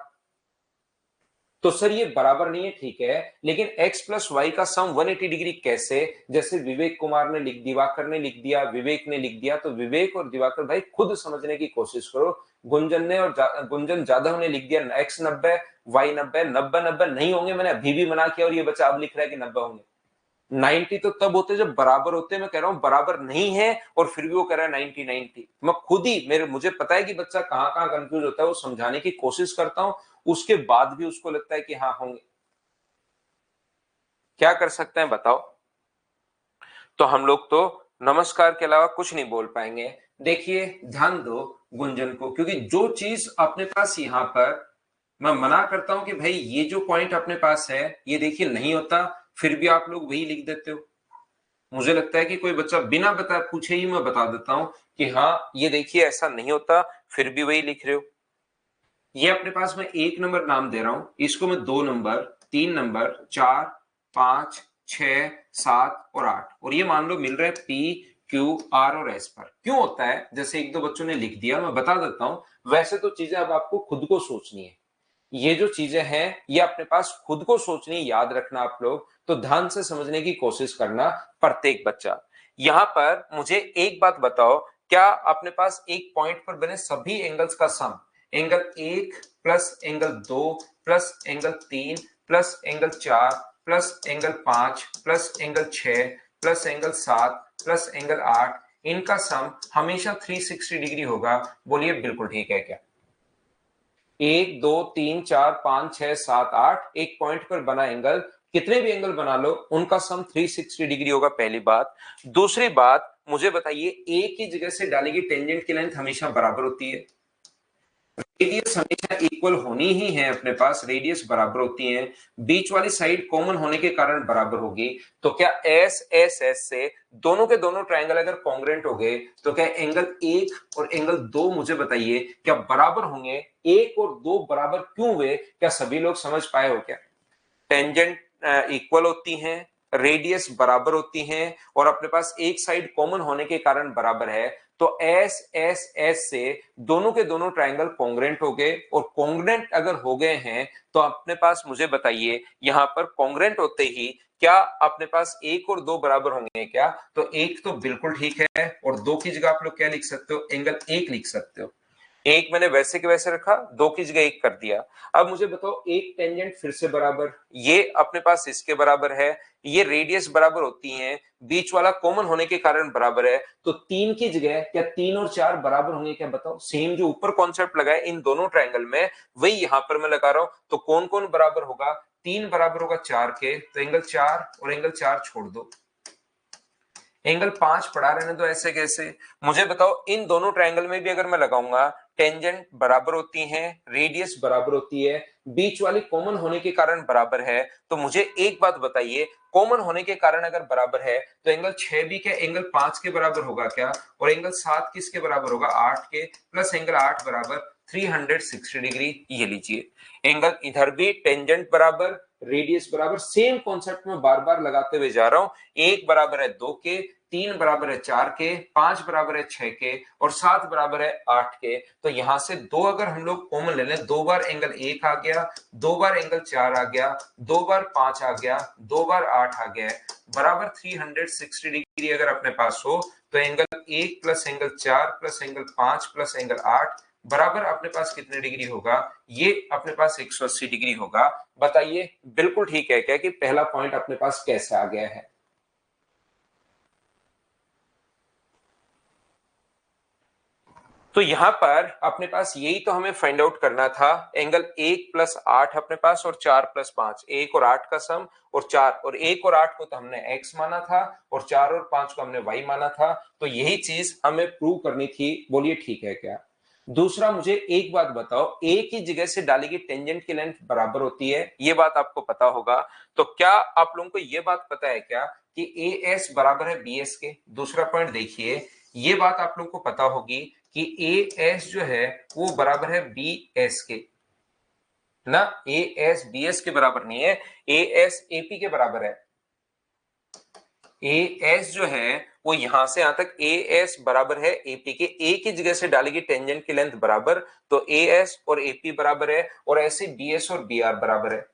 तो सर ये बराबर नहीं है, ठीक है, लेकिन x प्लस वाई का सम 180 डिग्री कैसे, जैसे विवेक कुमार ने लिख, दिवाकर ने लिख दिया, विवेक ने लिख दिया, तो विवेक और दिवाकर भाई खुद समझने की कोशिश करो। गुंजन ने और गुंजन जाधव ने लिख दिया x 90 y 90, 90 90 नहीं होंगे, मैंने अभी भी मना किया और ये बच्चा अब लिख रहा है कि 90 होंगे। 90 तो तब होते जब बराबर होते, मैं कह रहा हूं बराबर नहीं है और फिर भी वो कह रहा है 90 90। मैं खुद ही मुझे पता है कि बच्चा कहां कहां कंफ्यूज होता है, वो समझाने की कोशिश करता हूं, उसके बाद भी उसको लगता है कि हाँ होंगे। क्या कर सकते हैं बताओ। तो हम लोग तो नमस्कार के अलावा कुछ नहीं बोल पाएंगे। देखिए ध्यान दो गुंजन को, क्योंकि जो चीज अपने पास यहां पर मैं मना करता हूं कि भाई ये जो पॉइंट अपने पास है ये देखिए नहीं होता, फिर भी आप लोग वही लिख देते हो। मुझे लगता है कि कोई बच्चा बिना बता पूछे ही मैं बता देता हूं कि हाँ ये देखिए ऐसा नहीं होता, फिर भी वही लिख रहे हो। ये अपने पास मैं एक नंबर नाम दे रहा हूं, इसको मैं 2 नंबर, 3 नंबर, 4, 5, 6, 7 और 8, और ये मान लो मिल रहा है पी क्यू आर और एस पर। क्यों होता है, जैसे एक दो बच्चों ने लिख दिया, मैं बता देता हूं। वैसे तो चीजें अब आपको खुद को सोचनी है, ये जो चीजें हैं ये अपने पास खुद को सोचनी, याद रखना आप लोग, तो ध्यान से समझने की कोशिश करना प्रत्येक बच्चा। यहां पर मुझे एक बात बताओ, क्या अपने पास एक पॉइंट पर बने सभी एंगल्स का sum, angle 1 plus angle 2 plus angle 3 plus angle 4 plus angle 5 plus angle 6 plus angle 7 plus angle 8, इनका सम हमेशा 360 डिग्री होगा? बोलिए बिल्कुल ठीक है क्या? 1 2 3 4 5 6 7 8 एक पॉइंट पर बना एंगल, कितने भी एंगल बना लो उनका सम 360 डिग्री होगा, पहली बात। दूसरी बात मुझे बताइए, एक ही जगह से डाली गई टेंजेंट की लेंथ हमेशा बराबर होती है, रेडियस हमेशा इक्वल होनी ही है, अपने पास रेडियस बराबर होती है, बीच वाली साइड कॉमन होने के कारण बराबर होगी। तो क्या एस एस एस से दोनों के दोनों ट्रायंगल अगर कॉन्ग्रेंट हो गए तो क्या एंगल 1 और एंगल 2 मुझे बताइए क्या बराबर होंगे? 1 और 2 बराबर क्यों हुए, क्या सभी लोग समझ पाए हो क्या? टेंजेंट इक्वल होती हैं, रेडियस बराबर होती हैं और अपने पास एक साइड कॉमन होने के कारण बराबर है। तो एस एस एस से दोनों के दोनों ट्रायंगल कॉन्ग्रेंट हो गए, और कॉन्ग्रेंट अगर हो गए हैं तो अपने पास मुझे बताइए यहां पर कॉन्ग्रेंट होते ही क्या अपने पास 1 और 2 बराबर होंगे क्या? तो 1 तो बिल्कुल ठीक है, और 2 की जगह आप लोग क्या लिख सकते हो, एंगल 1 लिख सकते हो। एक मैंने वैसे के वैसे रखा, 2 की जगह 1 कर दिया। अब मुझे बताओ एक टेंजेंट फिर से बराबर, ये अपने पास इसके बराबर है, ये रेडियस बराबर होती है, बीच वाला कॉमन होने के कारण बराबर है, तो 3 की जगह क्या 3 और 4 बराबर होंगे क्या? बताओ, सेम जो ऊपर कॉन्सेप्ट लगा है इन दोनों ट्रायंगल में वही यहां पर मैं लगा रहा हूं। तो कौन कौन बराबर होगा? 3 बराबर होगा 4 के, तो एंगल 4 और एंगल 4 छोड़ दो, एंगल 5 पढ़ा रहने दो, ऐसे कैसे? मुझे बताओ इन दोनों ट्रायंगल में भी अगर मैं लगाऊंगा, टेंजेंट बराबर होती है, रेडियस बराबर होती है, बीच वाली कॉमन होने के कारण बराबर है, तो मुझे एक बात बताइए, कॉमन होने के कारण अगर बराबर है तो एंगल 6 भी क्या एंगल 5 के बराबर होगा क्या? और एंगल 7 किसके बराबर होगा? 8 के, प्लस एंगल 8 बराबर 360 डिग्री। ये लीजिए एंगल इधर भी टेंजेंट बराबर, रेडियस बराबर, सेम कॉन्सेप्ट में बार बार लगाते हुए जा रहा हूं। एक बराबर है 2 के, 3 बराबर है 4 के, 5 बराबर है 6 के, और 7 बराबर है 8 के। तो यहां से 2 अगर हम लोग कॉमन ले लें, 2 बार एंगल 1 आ गया, 2 बार एंगल 4 आ गया, 2 बार 5 आ गया, 2 बार 8 आ गया, बराबर 360 डिग्री अगर अपने पास हो, तो angle 1 plus angle 4 plus angle 5 plus angle 8 बराबर अपने पास कितने डिग्री होगा? ये अपने पास 180 डिग्री होगा। बताइए बिल्कुल ठीक है क्या कि पहला पॉइंट अपने पास कैसे आ गया है? तो यहां पर अपने पास यही तो हमें फाइंड आउट करना था। एंगल 1 प्लस 8 अपने पास, और 4 प्लस 5, 1 और 8 का सम, और 4 और 1 और 8 को तो हमने x माना था, और 4 और 5 को हमने y माना था। तो यही चीज हमें प्रूव करनी थी। बोलिए ठीक है क्या? दूसरा मुझे एक बात बताओ, एक ही जगह से डाली गई टेंजेंट की लेंथ बराबर होती है, ये बात आपको पता होगा। तो क्या आप लोगों को ये बात पता है क्या कि ए एस बराबर है बी एस के? दूसरा पॉइंट देखिए, ये बात आप लोगों को पता होगी कि ए एस जो है वो बराबर है बी एस के ना। ए एस बी एस के बराबर नहीं है, ए एस ए पी के बराबर है। ए एस जो है वो यहां से यहां तक ए एस बराबर है एपी के, एक ही जगह से डालेगी टेंजेंट की लेंथ बराबर, तो ए एस और एपी बराबर है, और ऐसे बी एस और बी आर बराबर है।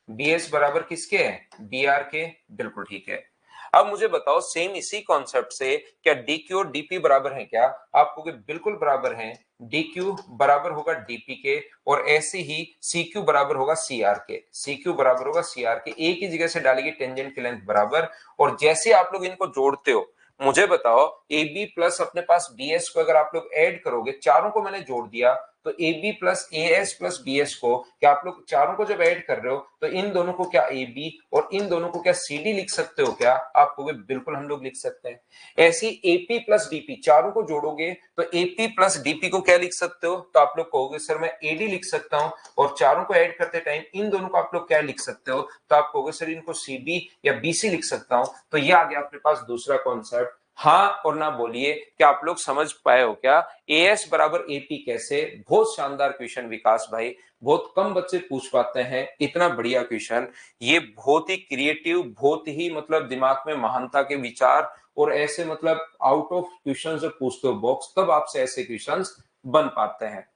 बी एस बराबर किसके है? बी आर के। बिल्कुल ठीक है। अब मुझे बताओ सेम इसी कॉन्सेप्ट से क्या डी क्यू और डीपी बराबर है क्या? आपको बिल्कुल बराबर है। डी क्यू बराबर होगा डीपी के, और ऐसे ही सी क्यू बराबर होगा सी आर के। सी क्यू बराबर होगा सी आर के, एक ही जगह से डालेगी टेंजेंट की लेंथ बराबर। और जैसे आप लोग इनको जोड़ते हो, मुझे बताओ ए बी प्लस अपने पास बी एस को अगर आप लोग ऐड करोगे, चारों को मैंने जोड़ दिया, तो A B plus A S plus B S को क्या आप लोग चारों को जब ऐड कर रहे हो, तो इन दोनों को क्या ए बी और इन दोनों को क्या सी डी लिख सकते हो क्या? आप कहोगे बिल्कुल हम लोग लिख सकते हैं। ऐसी एपी प्लस डीपी चारों को जोड़ोगे तो एपी प्लस डीपी को क्या लिख सकते हो? तो आप लोग कहोगे सर मैं एडी लिख सकता हूं। और चारों को ऐड करते टाइम इन दोनों को आप लोग क्या लिख सकते हो? तो आप कहोगे सर इनको सीबी या बीसी लिख सकता हूं। तो ये आ गया अपने पास दूसरा कॉन्सेप्ट। हाँ और ना बोलिए, क्या आप लोग समझ पाए हो क्या? ए एस बराबर एपी कैसे? बहुत शानदार क्वेश्चन विकास भाई, बहुत कम बच्चे पूछ पाते हैं इतना बढ़िया क्वेश्चन। ये बहुत ही क्रिएटिव, बहुत ही मतलब दिमाग में महानता के विचार, और ऐसे मतलब आउट ऑफ क्वेश्चन जब पूछते हो बॉक्स, तब आपसे ऐसे क्वेश्चन बन पाते हैं।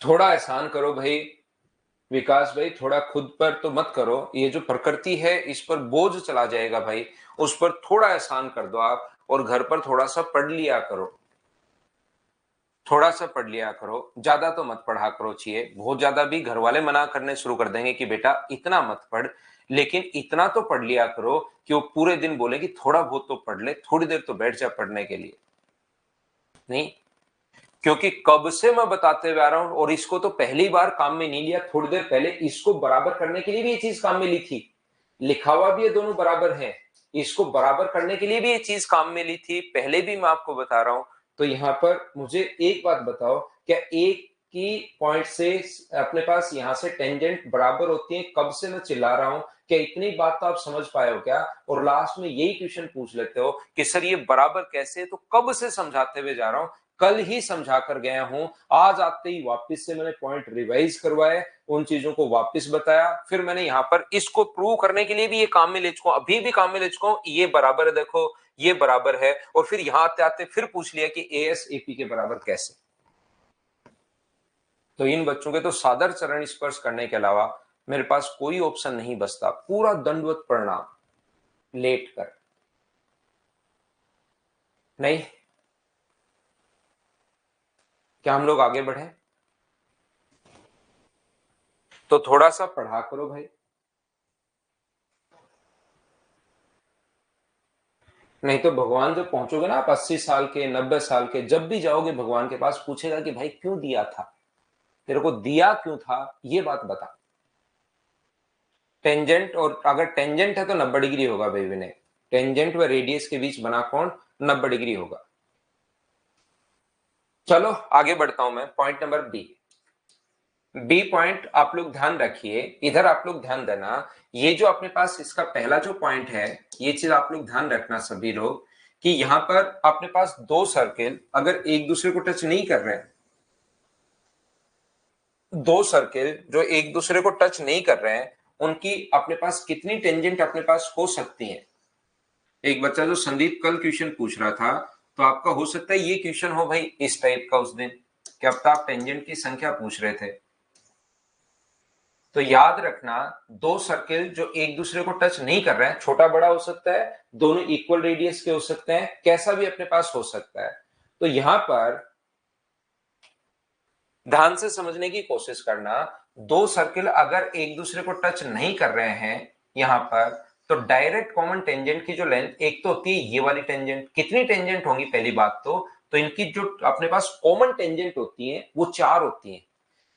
थोड़ा आसान करो भाई विकास भाई, थोड़ा खुद पर तो मत करो, ये जो प्रकृति है इस पर बोझ चला जाएगा भाई। उस पर थोड़ा आसान कर दो आप, और घर पर थोड़ा सा पढ़ लिया करो। थोड़ा सा पढ़ लिया करो, ज्यादा तो मत पढ़ा करो। चाहिए बहुत ज्यादा भी घर वाले मना करने शुरू कर देंगे कि बेटा इतना मत पढ़, लेकिन इतना तो पढ़ लिया करो कि वो पूरे दिन बोले कि थोड़ा बहुत तो पढ़ ले, थोड़ी देर तो बैठ जा पढ़ने के लिए। नहीं, क्योंकि कब से मैं बताते हुए आ रहा हूं, और इसको तो पहली बार काम में नहीं लिया, थोड़ी देर पहले इसको बराबर करने के लिए भी ये चीज काम में ली थी। लिखा हुआ भी ये दोनों बराबर है, इसको बराबर करने के लिए भी ये चीज काम में ली थी, पहले भी मैं आपको बता रहा हूं। तो यहां पर मुझे एक बात बताओ, क्या एक की पॉइंट से अपने पास यहां से टेंजेंट बराबर होती है? कब से मैं चिल्ला रहा हूं, क्या इतनी बात तो आप समझ पाए हो क्या? और लास्ट में यही क्वेश्चन पूछ लेते हो कि सर ये बराबर कैसे? तो कब से समझाते हुए जा रहा हूं, कल ही समझा कर गया हूं। आज आते ही वापस से मैंने पॉइंट रिवाइज करवाए, उन चीजों को वापस बताया, फिर मैंने यहां पर इसको प्रूव करने के लिए भी ये काम में ले चुका हूं, अभी भी काम में ले चुका हूं। ये बराबर है, देखो ये बराबर है, और फिर यहां आते आते फिर पूछ लिया कि ए एस एपी के बराबर कैसे। तो इन बच्चों के तो सादर चरण स्पर्श करने के अलावा मेरे पास कोई ऑप्शन नहीं बचता, पूरा दंडवत प्रणाम लेट कर। नहीं, क्या हम लोग आगे बढ़े? तो थोड़ा सा पढ़ा करो भाई। नहीं तो भगवान जब पहुंचोगे ना आप 80 साल के 90 साल के, जब भी जाओगे भगवान के पास, पूछेगा कि भाई क्यों दिया था? तेरे को दिया क्यों था, ये बात बता। टेंजेंट, और अगर टेंजेंट है तो 90 डिग्री होगा भाई विनय। टेंजेंट व रेडियस के बीच बना कोण 90 डिग्री होगा। चलो आगे बढ़ता हूं मैं, point number B. B point आप लोग ध्यान रखिए, इधर आप लोग ध्यान देना। ये जो अपने पास इसका पहला जो पॉइंट है, ये चीज आप लोग ध्यान रखना सभी लोग, कि यहां पर अपने पास दो सर्किल अगर एक दूसरे को टच नहीं कर रहे हैं, दो सर्किल जो एक दूसरे को टच नहीं कर रहे हैं, उनकी अपने पास कितनी टेंजेंट अपने पास हो सकती है। एक बच्चा जो संदीप कल क्वेश्चन पूछ रहा था, तो आपका हो सकता है ये क्वेश्चन हो भाई इस टाइप का उस दिन, कि अब तो आप टेंजेंट की संख्या पूछ रहे थे। तो याद रखना, दो सर्किल जो एक दूसरे को टच नहीं कर रहे हैं, छोटा बड़ा हो सकता है, दोनों इक्वल रेडियस के हो सकते हैं, कैसा भी अपने पास हो सकता है। तो यहां पर ध्यान से समझने की कोशिश करना, दो सर्किल अगर एक दूसरे को टच नहीं कर रहे हैं यहां पर, तो डायरेक्ट कॉमन टेंजेंट की जो लेंथ, एक तो होती है ये वाली टेंजेंट, कितनी टेंजेंट होंगी पहली बात तो इनकी जो अपने पास कॉमन टेंजेंट होती है वो 4 होती है।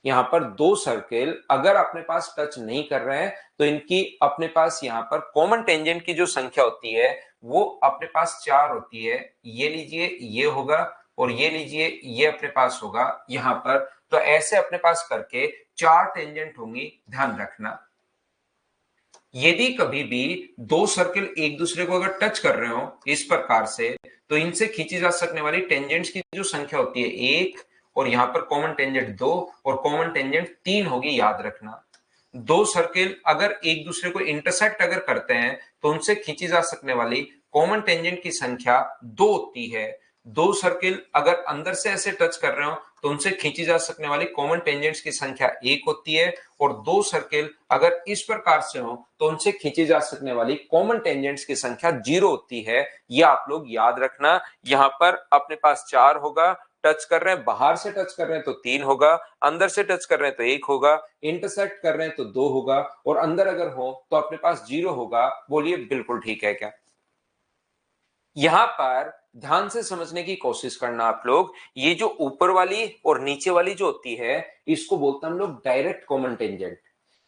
यहां पर दो सर्किल अगर अपने पास टच नहीं कर रहे हैं, तो इनकी अपने पास यहां पर कॉमन टेंजेंट की जो संख्या होती है वो अपने पास 4 होती है। ये लीजिए ये होगा, और ये लीजिए ये अपने पास होगा यहां पर। तो ऐसे अपने पास करके 4 टेंजेंट होंगी, ध्यान रखना। यदि कभी भी दो सर्किल एक दूसरे को अगर टच कर रहे हो इस प्रकार से, तो इनसे खींची जा सकने वाली टेंजेंट्स की जो संख्या होती है 1, और यहां पर कॉमन टेंजेंट 2 और कॉमन टेंजेंट 3 होगी, याद रखना। दो सर्किल अगर एक दूसरे को इंटरसेक्ट अगर करते हैं, तो उनसे खींची जा सकने वाली कॉमन टेंजेंट की संख्या 2 होती है। दो सर्किल अगर अंदर से ऐसे टच कर रहे हो, तो उनसे खींची जा सकने वाली कॉमन टेंजेंट्स की संख्या 1 होती है। और दो सर्किल अगर इस प्रकार से हो, तो उनसे खींची जा सकने वाली कॉमन टेंजेंट्स की संख्या 0 होती है। ये आप लोग याद रखना। यहां पर अपने पास 4 होगा, टच कर रहे हैं, बाहर से टच कर रहे हैं तो 3 होगा, अंदर से टच कर रहे हैं तो 1 होगा, इंटरसेक्ट कर रहे हैं तो 2 होगा, और अंदर अगर हो तो अपने पास 0 होगा। बोलिए बिल्कुल ठीक है क्या। यहां पर ध्यान से समझने की कोशिश करना आप लोग, ये जो ऊपर वाली और नीचे वाली जो होती है, इसको बोलते हैं हम लोग डायरेक्ट कॉमन टेंजेंट।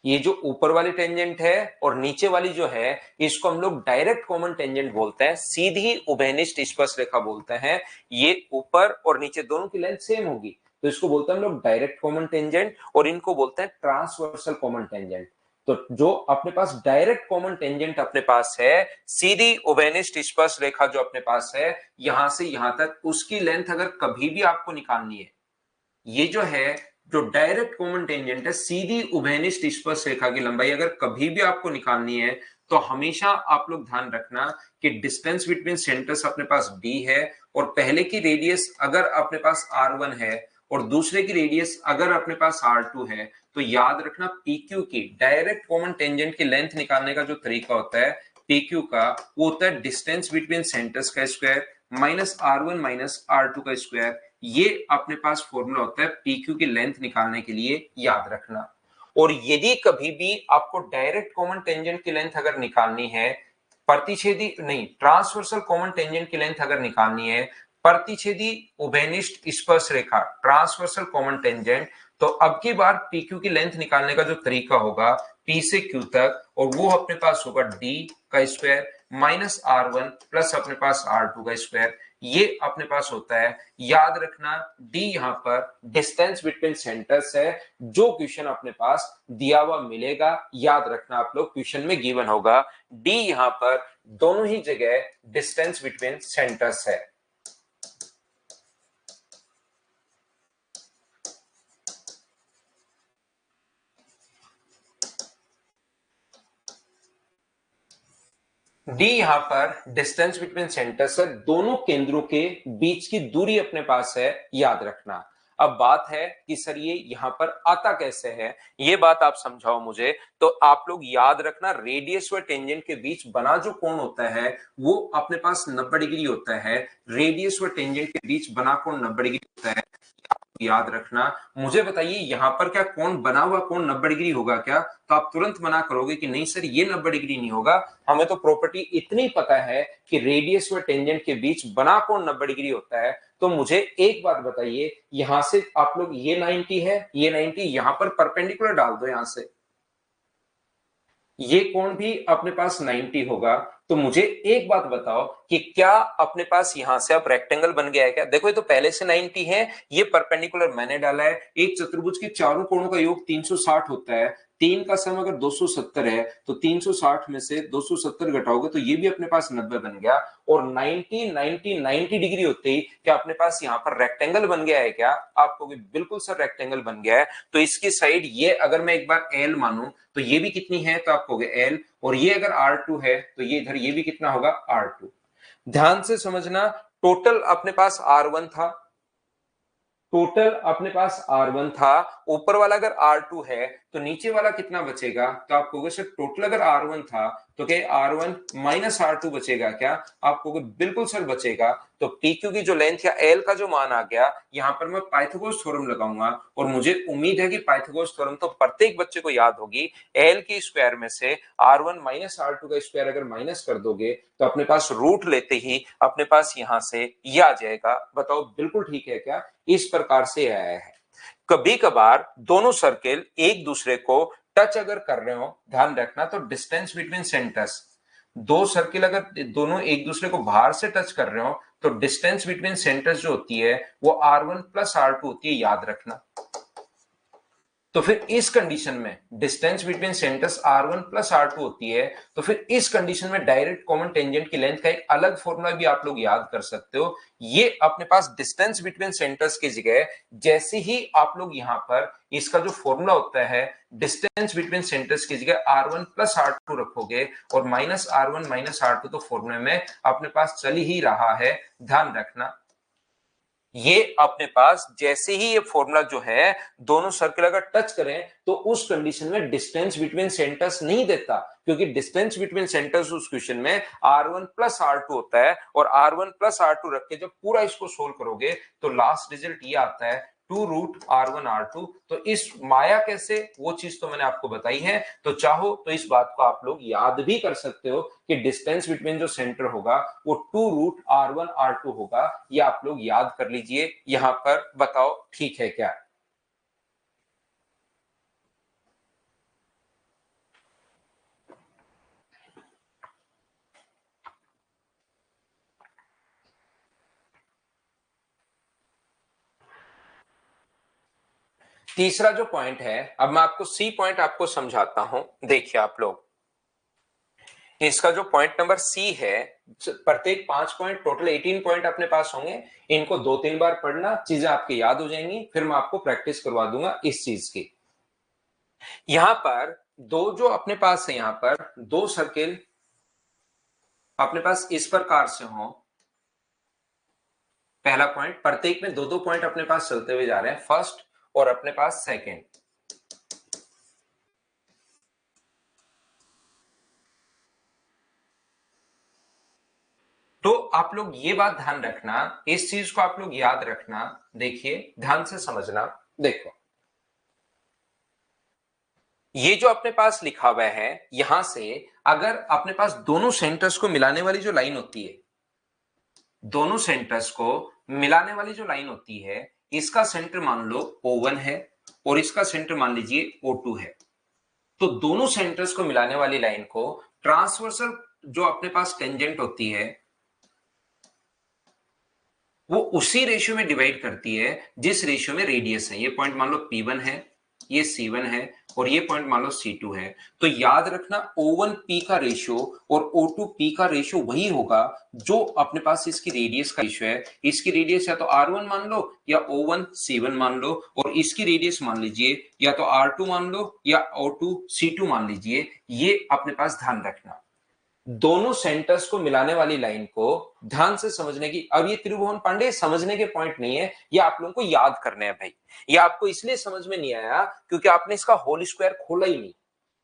ये जो ऊपर वाली टेंजेंट है और नीचे वाली जो है, इसको हम लोग डायरेक्ट कॉमन टेंजेंट बोलते हैं, सीधी उभयनिष्ठ स्पर्शरेखा बोलते हैं। ये ऊपर और नीचे दोनों की लेंथ सेम होगी, तो इसको बोलते हैं हम लोग डायरेक्ट कॉमन टेंजेंट, और इनको बोलते हैं ट्रांसवर्सल कॉमन टेंजेंट। तो जो अपने पास डायरेक्ट कॉमन टेंजेंट अपने पास है, सीधी उभयनिष्ठ स्पर्श रेखा जो अपने पास है यहां से यहां तक, उसकी लेंथ अगर कभी भी आपको निकालनी है, ये जो है जो डायरेक्ट कॉमन टेंजेंट है, सीधी उभयनिष्ठ स्पर्श रेखा की लंबाई अगर कभी भी आपको निकालनी है, तो हमेशा आप लोग ध्यान रखना कि डिस्टेंस बिटवीन सेंटर्स अपने पास डी है, और पहले की रेडियस अगर अपने पास r1 है और दूसरे की रेडियस अगर अपने पास r2 है, तो याद रखना PQ की डायरेक्ट कॉमन टेंजेंट की लेंथ निकालने का जो तरीका होता है PQ का, वो होता है डिस्टेंस बिटवीन सेंटर्स का square minus r1 minus r2 का स्क्वायर। ये अपने पास फॉर्मूला होता है PQ की लेंथ निकालने के लिए, याद रखना। और यदि कभी भी आपको डायरेक्ट कॉमन टेंजेंट की लेंथ अगर निकालनी है, प्रतिच्छेदी नहीं, ट्रांसवर्सल कॉमन टेंजेंट की लेंथ अगर निकालनी है, प्रतिच्छेदी उभयनिष्ठ स्पर्श रेखा ट्रांसवर्सल कॉमन टेंजेंट, तो अब की बार PQ की लेंथ निकालने का जो तरीका होगा P से Q तक, और वो अपने पास होगा D का स्क्वायर माइनस R1 प्लस अपने पास R2 का स्क्वायर। ये अपने पास होता है, याद रखना D यहां पर डिस्टेंस बिटवीन सेंटर्स है, जो क्वेश्चन अपने पास दिया हुआ मिलेगा, याद रखना आप लोग क्वेश्चन में गिवन होगा। D यहां पर दोनों ही जगह डिस्टेंस बिटवीन सेंटर्स है। डी यहां पर डिस्टेंस बिटवीन सेंटर्स है, दोनों केंद्रों के बीच की दूरी अपने पास है, याद रखना। अब बात है कि सर ये यहां पर आता कैसे है, ये बात आप समझाओ मुझे। तो आप लोग याद रखना, रेडियस व टेंजेंट के बीच बना जो कोण होता है वो अपने पास 90 डिग्री होता है। रेडियस व टेंजेंट के बीच बना कोण 90 डिग्री होता है, याद रखना। मुझे बताइए यहाँ पर क्या कोण बना हुआ कोण 90 डिग्री होगा क्या? तो आप तुरंत मना करोगे कि नहीं सर ये 90 डिग्री नहीं होगा। हमें तो प्रॉपर्टी इतनी पता है कि रेडियस व टेंजेंट के बीच बना कोण 90 डिग्री होता है। तो मुझे एक बात बताइए, यहां से आप लोग ये 90 है, ये 90 यहां पर परपेंडिकुलर डाल दो, यहां से ये कोण भी अपने पास 90 होगा। तो मुझे एक बात बताओ कि क्या अपने पास यहां से अब रेक्टेंगल बन गया है क्या? देखो ये तो पहले से 90 है, ये परपेंडिकुलर मैंने डाला है। एक चतुर्भुज के चारों कोणों का योग 360 होता है। 3 का सम अगर 270 है तो 360 में से 270 घटाओगे तो ये भी अपने पास 90 बन गया। और 90 90 90 डिग्री होते ही क्या अपने पास यहाँ पर रेक्टेंगल बन गया है क्या? आप कहोगे बिल्कुल सर रेक्टेंगल बन गया है। तो इसकी साइड ये अगर मैं एक बार एल मानूं तो ये भी कितनी है? तो आप कहोगे एल। और ये अगर R2 है तो ये इधर ये भी कितना होगा? R2। ध्यान से समझना, टोटल अपने पास R1 था, टोटल अपने पास R1 था। ऊपर वाला अगर R2 है तो नीचे वाला कितना बचेगा? तो आप कहोगे सर टोटल अगर R1 था तो क्या R1 माइनस R2 बचेगा क्या? आप कहोगे बिल्कुल सर बचेगा। तो PQ की जो लेंथ या L का जो मान आ गया, यहां पर मैं पाइथागोरस थ्योरम लगाऊंगा और मुझे उम्मीद है कि पाइथागोरस थ्योरम तो प्रत्येक बच्चे को याद होगी। L की स्क्वायर में से R1 माइनस R2 का स्क्वायर अगर माइनस कर दोगे तो अपने पास रूट लेते ही अपने पास यहां से ये आ जाएगा। बताओ बिल्कुल ठीक है क्या? इस प्रकार से आया है। कभी कभार दोनों सर्किल एक दूसरे को टच अगर कर रहे हो, ध्यान रखना, तो डिस्टेंस बिटवीन सेंटर्स, दो सर्किल अगर दोनों एक दूसरे को बाहर से टच कर रहे हो तो डिस्टेंस बिटवीन सेंटर्स जो होती है वो R1 प्लस R2 होती है, याद रखना। तो फिर इस कंडीशन में distance between centres R1 plus R2 होती है। तो फिर इस कंडीशन में डायरेक्ट कॉमन टेंजेंट की लेंथ का एक अलग फॉर्मूला भी आप लोग याद कर सकते हो। ये अपने पास डिस्टेंस बिटवीन सेंटर्स की जगह जैसे ही आप लोग यहां पर इसका जो फॉर्मूला होता है डिस्टेंस बिटवीन सेंटर्स की जगह R1 प्लस R2 रखोगे और माइनस R1 माइनस R2 तो फॉर्मूले में अपने पास चल ही रहा है। ध्यान रखना, ये अपने पास जैसे ही ये फॉर्मूला जो है दोनों सर्कल अगर टच करें तो उस कंडीशन में डिस्टेंस बिटवीन सेंटर्स नहीं देता, क्योंकि डिस्टेंस बिटवीन सेंटर्स उस क्वेश्चन में R1 प्लस R2 होता है। और R1 प्लस R2 रख के जब पूरा इसको सोल्व करोगे तो लास्ट रिजल्ट ये आता है 2 रूट R1 R2। तो इस माया कैसे, वो चीज तो मैंने आपको बताई है। तो चाहो तो इस बात को आप लोग याद भी कर सकते हो कि डिस्टेंस बिटवीन जो सेंटर होगा वो 2 रूट R1 R2 होगा। ये आप लोग याद कर लीजिए। यहां पर बताओ ठीक है क्या? तीसरा जो पॉइंट है, अब मैं आपको सी पॉइंट आपको समझाता हूं। देखिए आप लोग, इसका जो पॉइंट नंबर सी है, प्रत्येक 5 पॉइंट, टोटल 18 पॉइंट अपने पास होंगे। इनको 2-3 बार पढ़ना, चीजें आपकी याद हो जाएंगी, फिर मैं आपको प्रैक्टिस करवा दूंगा इस चीज की। यहां पर दो जो अपने पास है, यहां पर दो सर्किल अपने पास इस प्रकार से हो। पहला पॉइंट, प्रत्येक में दो दो पॉइंट अपने पास चलते हुए जा रहे हैं, फर्स्ट और अपने पास सेकेंड। तो आप लोग ये बात ध्यान रखना, इस चीज को आप लोग याद रखना। देखिए ध्यान से समझना, देखो ये जो अपने पास लिखा हुआ है, यहां से अगर अपने पास दोनों सेंटर्स को मिलाने वाली जो लाइन होती है, दोनों सेंटर्स को मिलाने वाली जो लाइन होती है, इसका सेंटर मान लो O1 है और इसका सेंटर मान लीजिए O2 है। तो दोनों सेंटर्स को मिलाने वाली लाइन को ट्रांसवर्सल जो अपने पास टेंजेंट होती है वो उसी रेशियो में डिवाइड करती है जिस रेशियो में रेडियस है। ये पॉइंट मान लो P1 है, ये C1 है और ये पॉइंट मान लो C2 है। तो याद रखना O1P का रेशियो और O2P का रेशियो वही होगा जो अपने पास इसकी रेडियस का रेशियो है। इसकी रेडियस या तो R1 मान लो या O1 C1 मान लो, और इसकी रेडियस मान लीजिए या तो R2 मान लो या O2 C2 मान लीजिए। ये अपने पास ध्यान रखना, दोनों सेंटर्स को मिलाने वाली लाइन को ध्यान से समझने की। अब ये त्रिभुवन पांडे समझने के पॉइंट नहीं है, ये आप लोगों को याद करने हैं भाई। ये आपको इसलिए समझ में नहीं आया क्योंकि आपने इसका होल स्क्वायर खोला ही नहीं।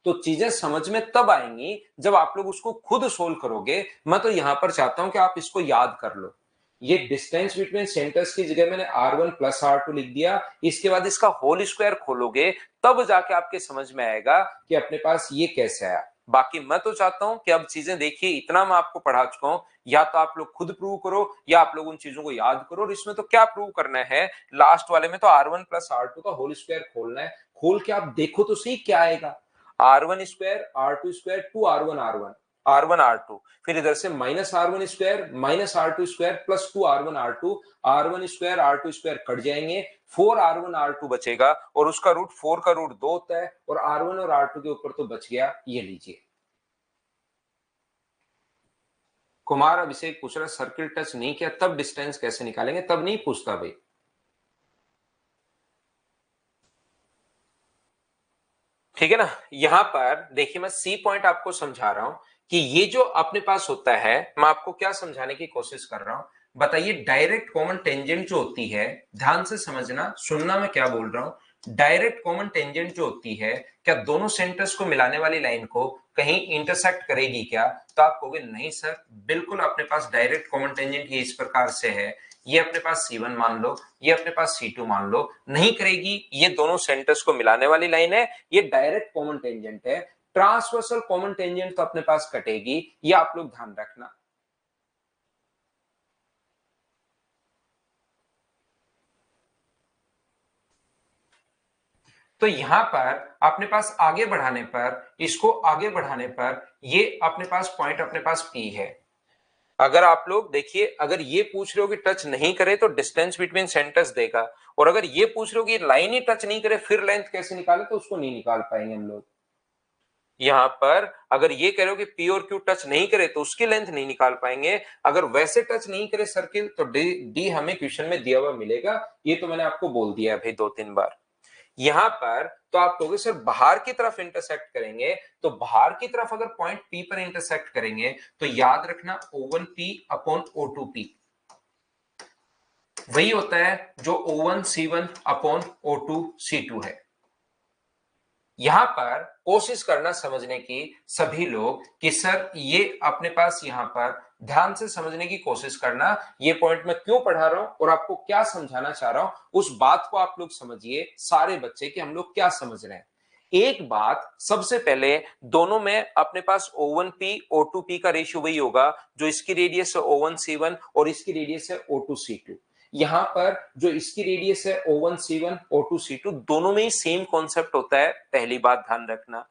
तो चीजें समझ में तब आएंगी जब आप लोग उसको खुद सोल्व करोगे। मैं तो यहां पर चाहता हूं कि आप इसको याद कर लो। ये डिस्टेंस बिटवीन सेंटर्स की जगह मैंने R1 प्लस R2 लिख दिया। इसके बाद इसका होल स्क्वायर खोलोगे तब जाके आपके समझ में आएगा कि अपने पास ये कैसे आया। बाकी मैं तो चाहता हूं कि अब चीजें देखिए, इतना मैं आपको पढ़ा चुका हूं, या तो आप लोग खुद प्रूव करो या आप लोग उन चीजों को याद करो। और इसमें तो क्या प्रूव करना है, लास्ट वाले में तो R1 प्लस R2 का होल स्क्वायर खोलना है। खोल के आप देखो तो सही क्या आएगा। R1 square R2 square to R1 R2, फिर इधर से minus R1 square minus R2 square plus two R1 square R2 square cut जाएंगे, 4R1 R2 बचेगा और उसका रूट 4 का रूट 2 होता है और R1 और R2 के ऊपर तो बच गया, ये लीजिए। कुमार अभिषेक पूछ रहा सर्किल टच नहीं किया तब डिस्टेंस कैसे निकालेंगे, तब नहीं पूछता भाई। ठीक है ना। यहां पर देखिए मैं सी पॉइंट आपको समझा रहा हूं कि ये जो अपने पास होता है, मैं आपको क्या समझाने की कोशिश कर रहा हूं, बताइए। डायरेक्ट कॉमन टेंजेंट जो होती है, ध्यान से समझना, सुनना मैं क्या बोल रहा हूं। डायरेक्ट कॉमन टेंजेंट जो होती है, क्या दोनों सेंटर्स को मिलाने वाली लाइन को कहीं इंटरसेक्ट करेगी क्या? तो आप कहोगे नहीं सर, बिल्कुल अपने पास डायरेक्ट कॉमन टेंजेंट ये इस प्रकार से है, ये अपने पास C1 मान लो, ये अपने पास C2 मान लो, नहीं करेगी। ये दोनों सेंटर्स को मिलाने वाली लाइन है, ये डायरेक्ट कॉमन टेंजेंट है। ट्रांसवर्सल कॉमन टेंजेंट तो अपने पास कटेगी, ये आप लोग ध्यान रखना। तो यहां पर अपने पास आगे बढ़ाने पर, इसको आगे बढ़ाने पर ये अपने पास पॉइंट अपने पास P है। अगर आप लोग देखिए, अगर ये पूछ रहे हो कि टच नहीं करे तो डिस्टेंस बिटवीन सेंटर्स देगा, और अगर ये पूछ रहे हो कि लाइन ही टच नहीं करे फिर लेंथ कैसे निकाले, तो उसको नहीं निकाल पाएंगे हम लोग। यहां पर अगर ये कह रहे हो कि P और Q टच नहीं करे तो उसकी लेंथ नहीं निकाल पाएंगे। अगर वैसे टच नहीं करे सर्किल तो डी हमें क्वेश्चन में दिया हुआ मिलेगा, ये तो मैंने आपको बोल दिया है भाई 2-3 बार। यहां पर तो आप कहोगे सर बाहर की तरफ इंटरसेक्ट करेंगे, तो बाहर की तरफ अगर पॉइंट P पर इंटरसेक्ट करेंगे तो याद रखना O1P अपॉन O2P वही होता है जो O1C1 अपॉन O2C2 है। यहां पर कोशिश करना समझने की सभी लोग कि सर ये अपने पास, यहां पर ध्यान से समझने की कोशिश करना, ये पॉइंट मैं क्यों पढ़ा रहा हूं और आपको क्या समझाना चाह रहा हूं, उस बात को आप लोग समझिए सारे बच्चे कि हम लोग क्या समझ रहे हैं। एक बात सबसे पहले, दोनों में अपने पास O1P O2P का रेशियो वही होगा जो इसकी रेडियस है O1C1 और इसकी रेडियस है O2C2। यहां पर जो इसकी रेडियस है O1C1 O2C2 दोनों में ही सेम कॉन्सेप्ट होता है, पहली बात ध्यान रखना।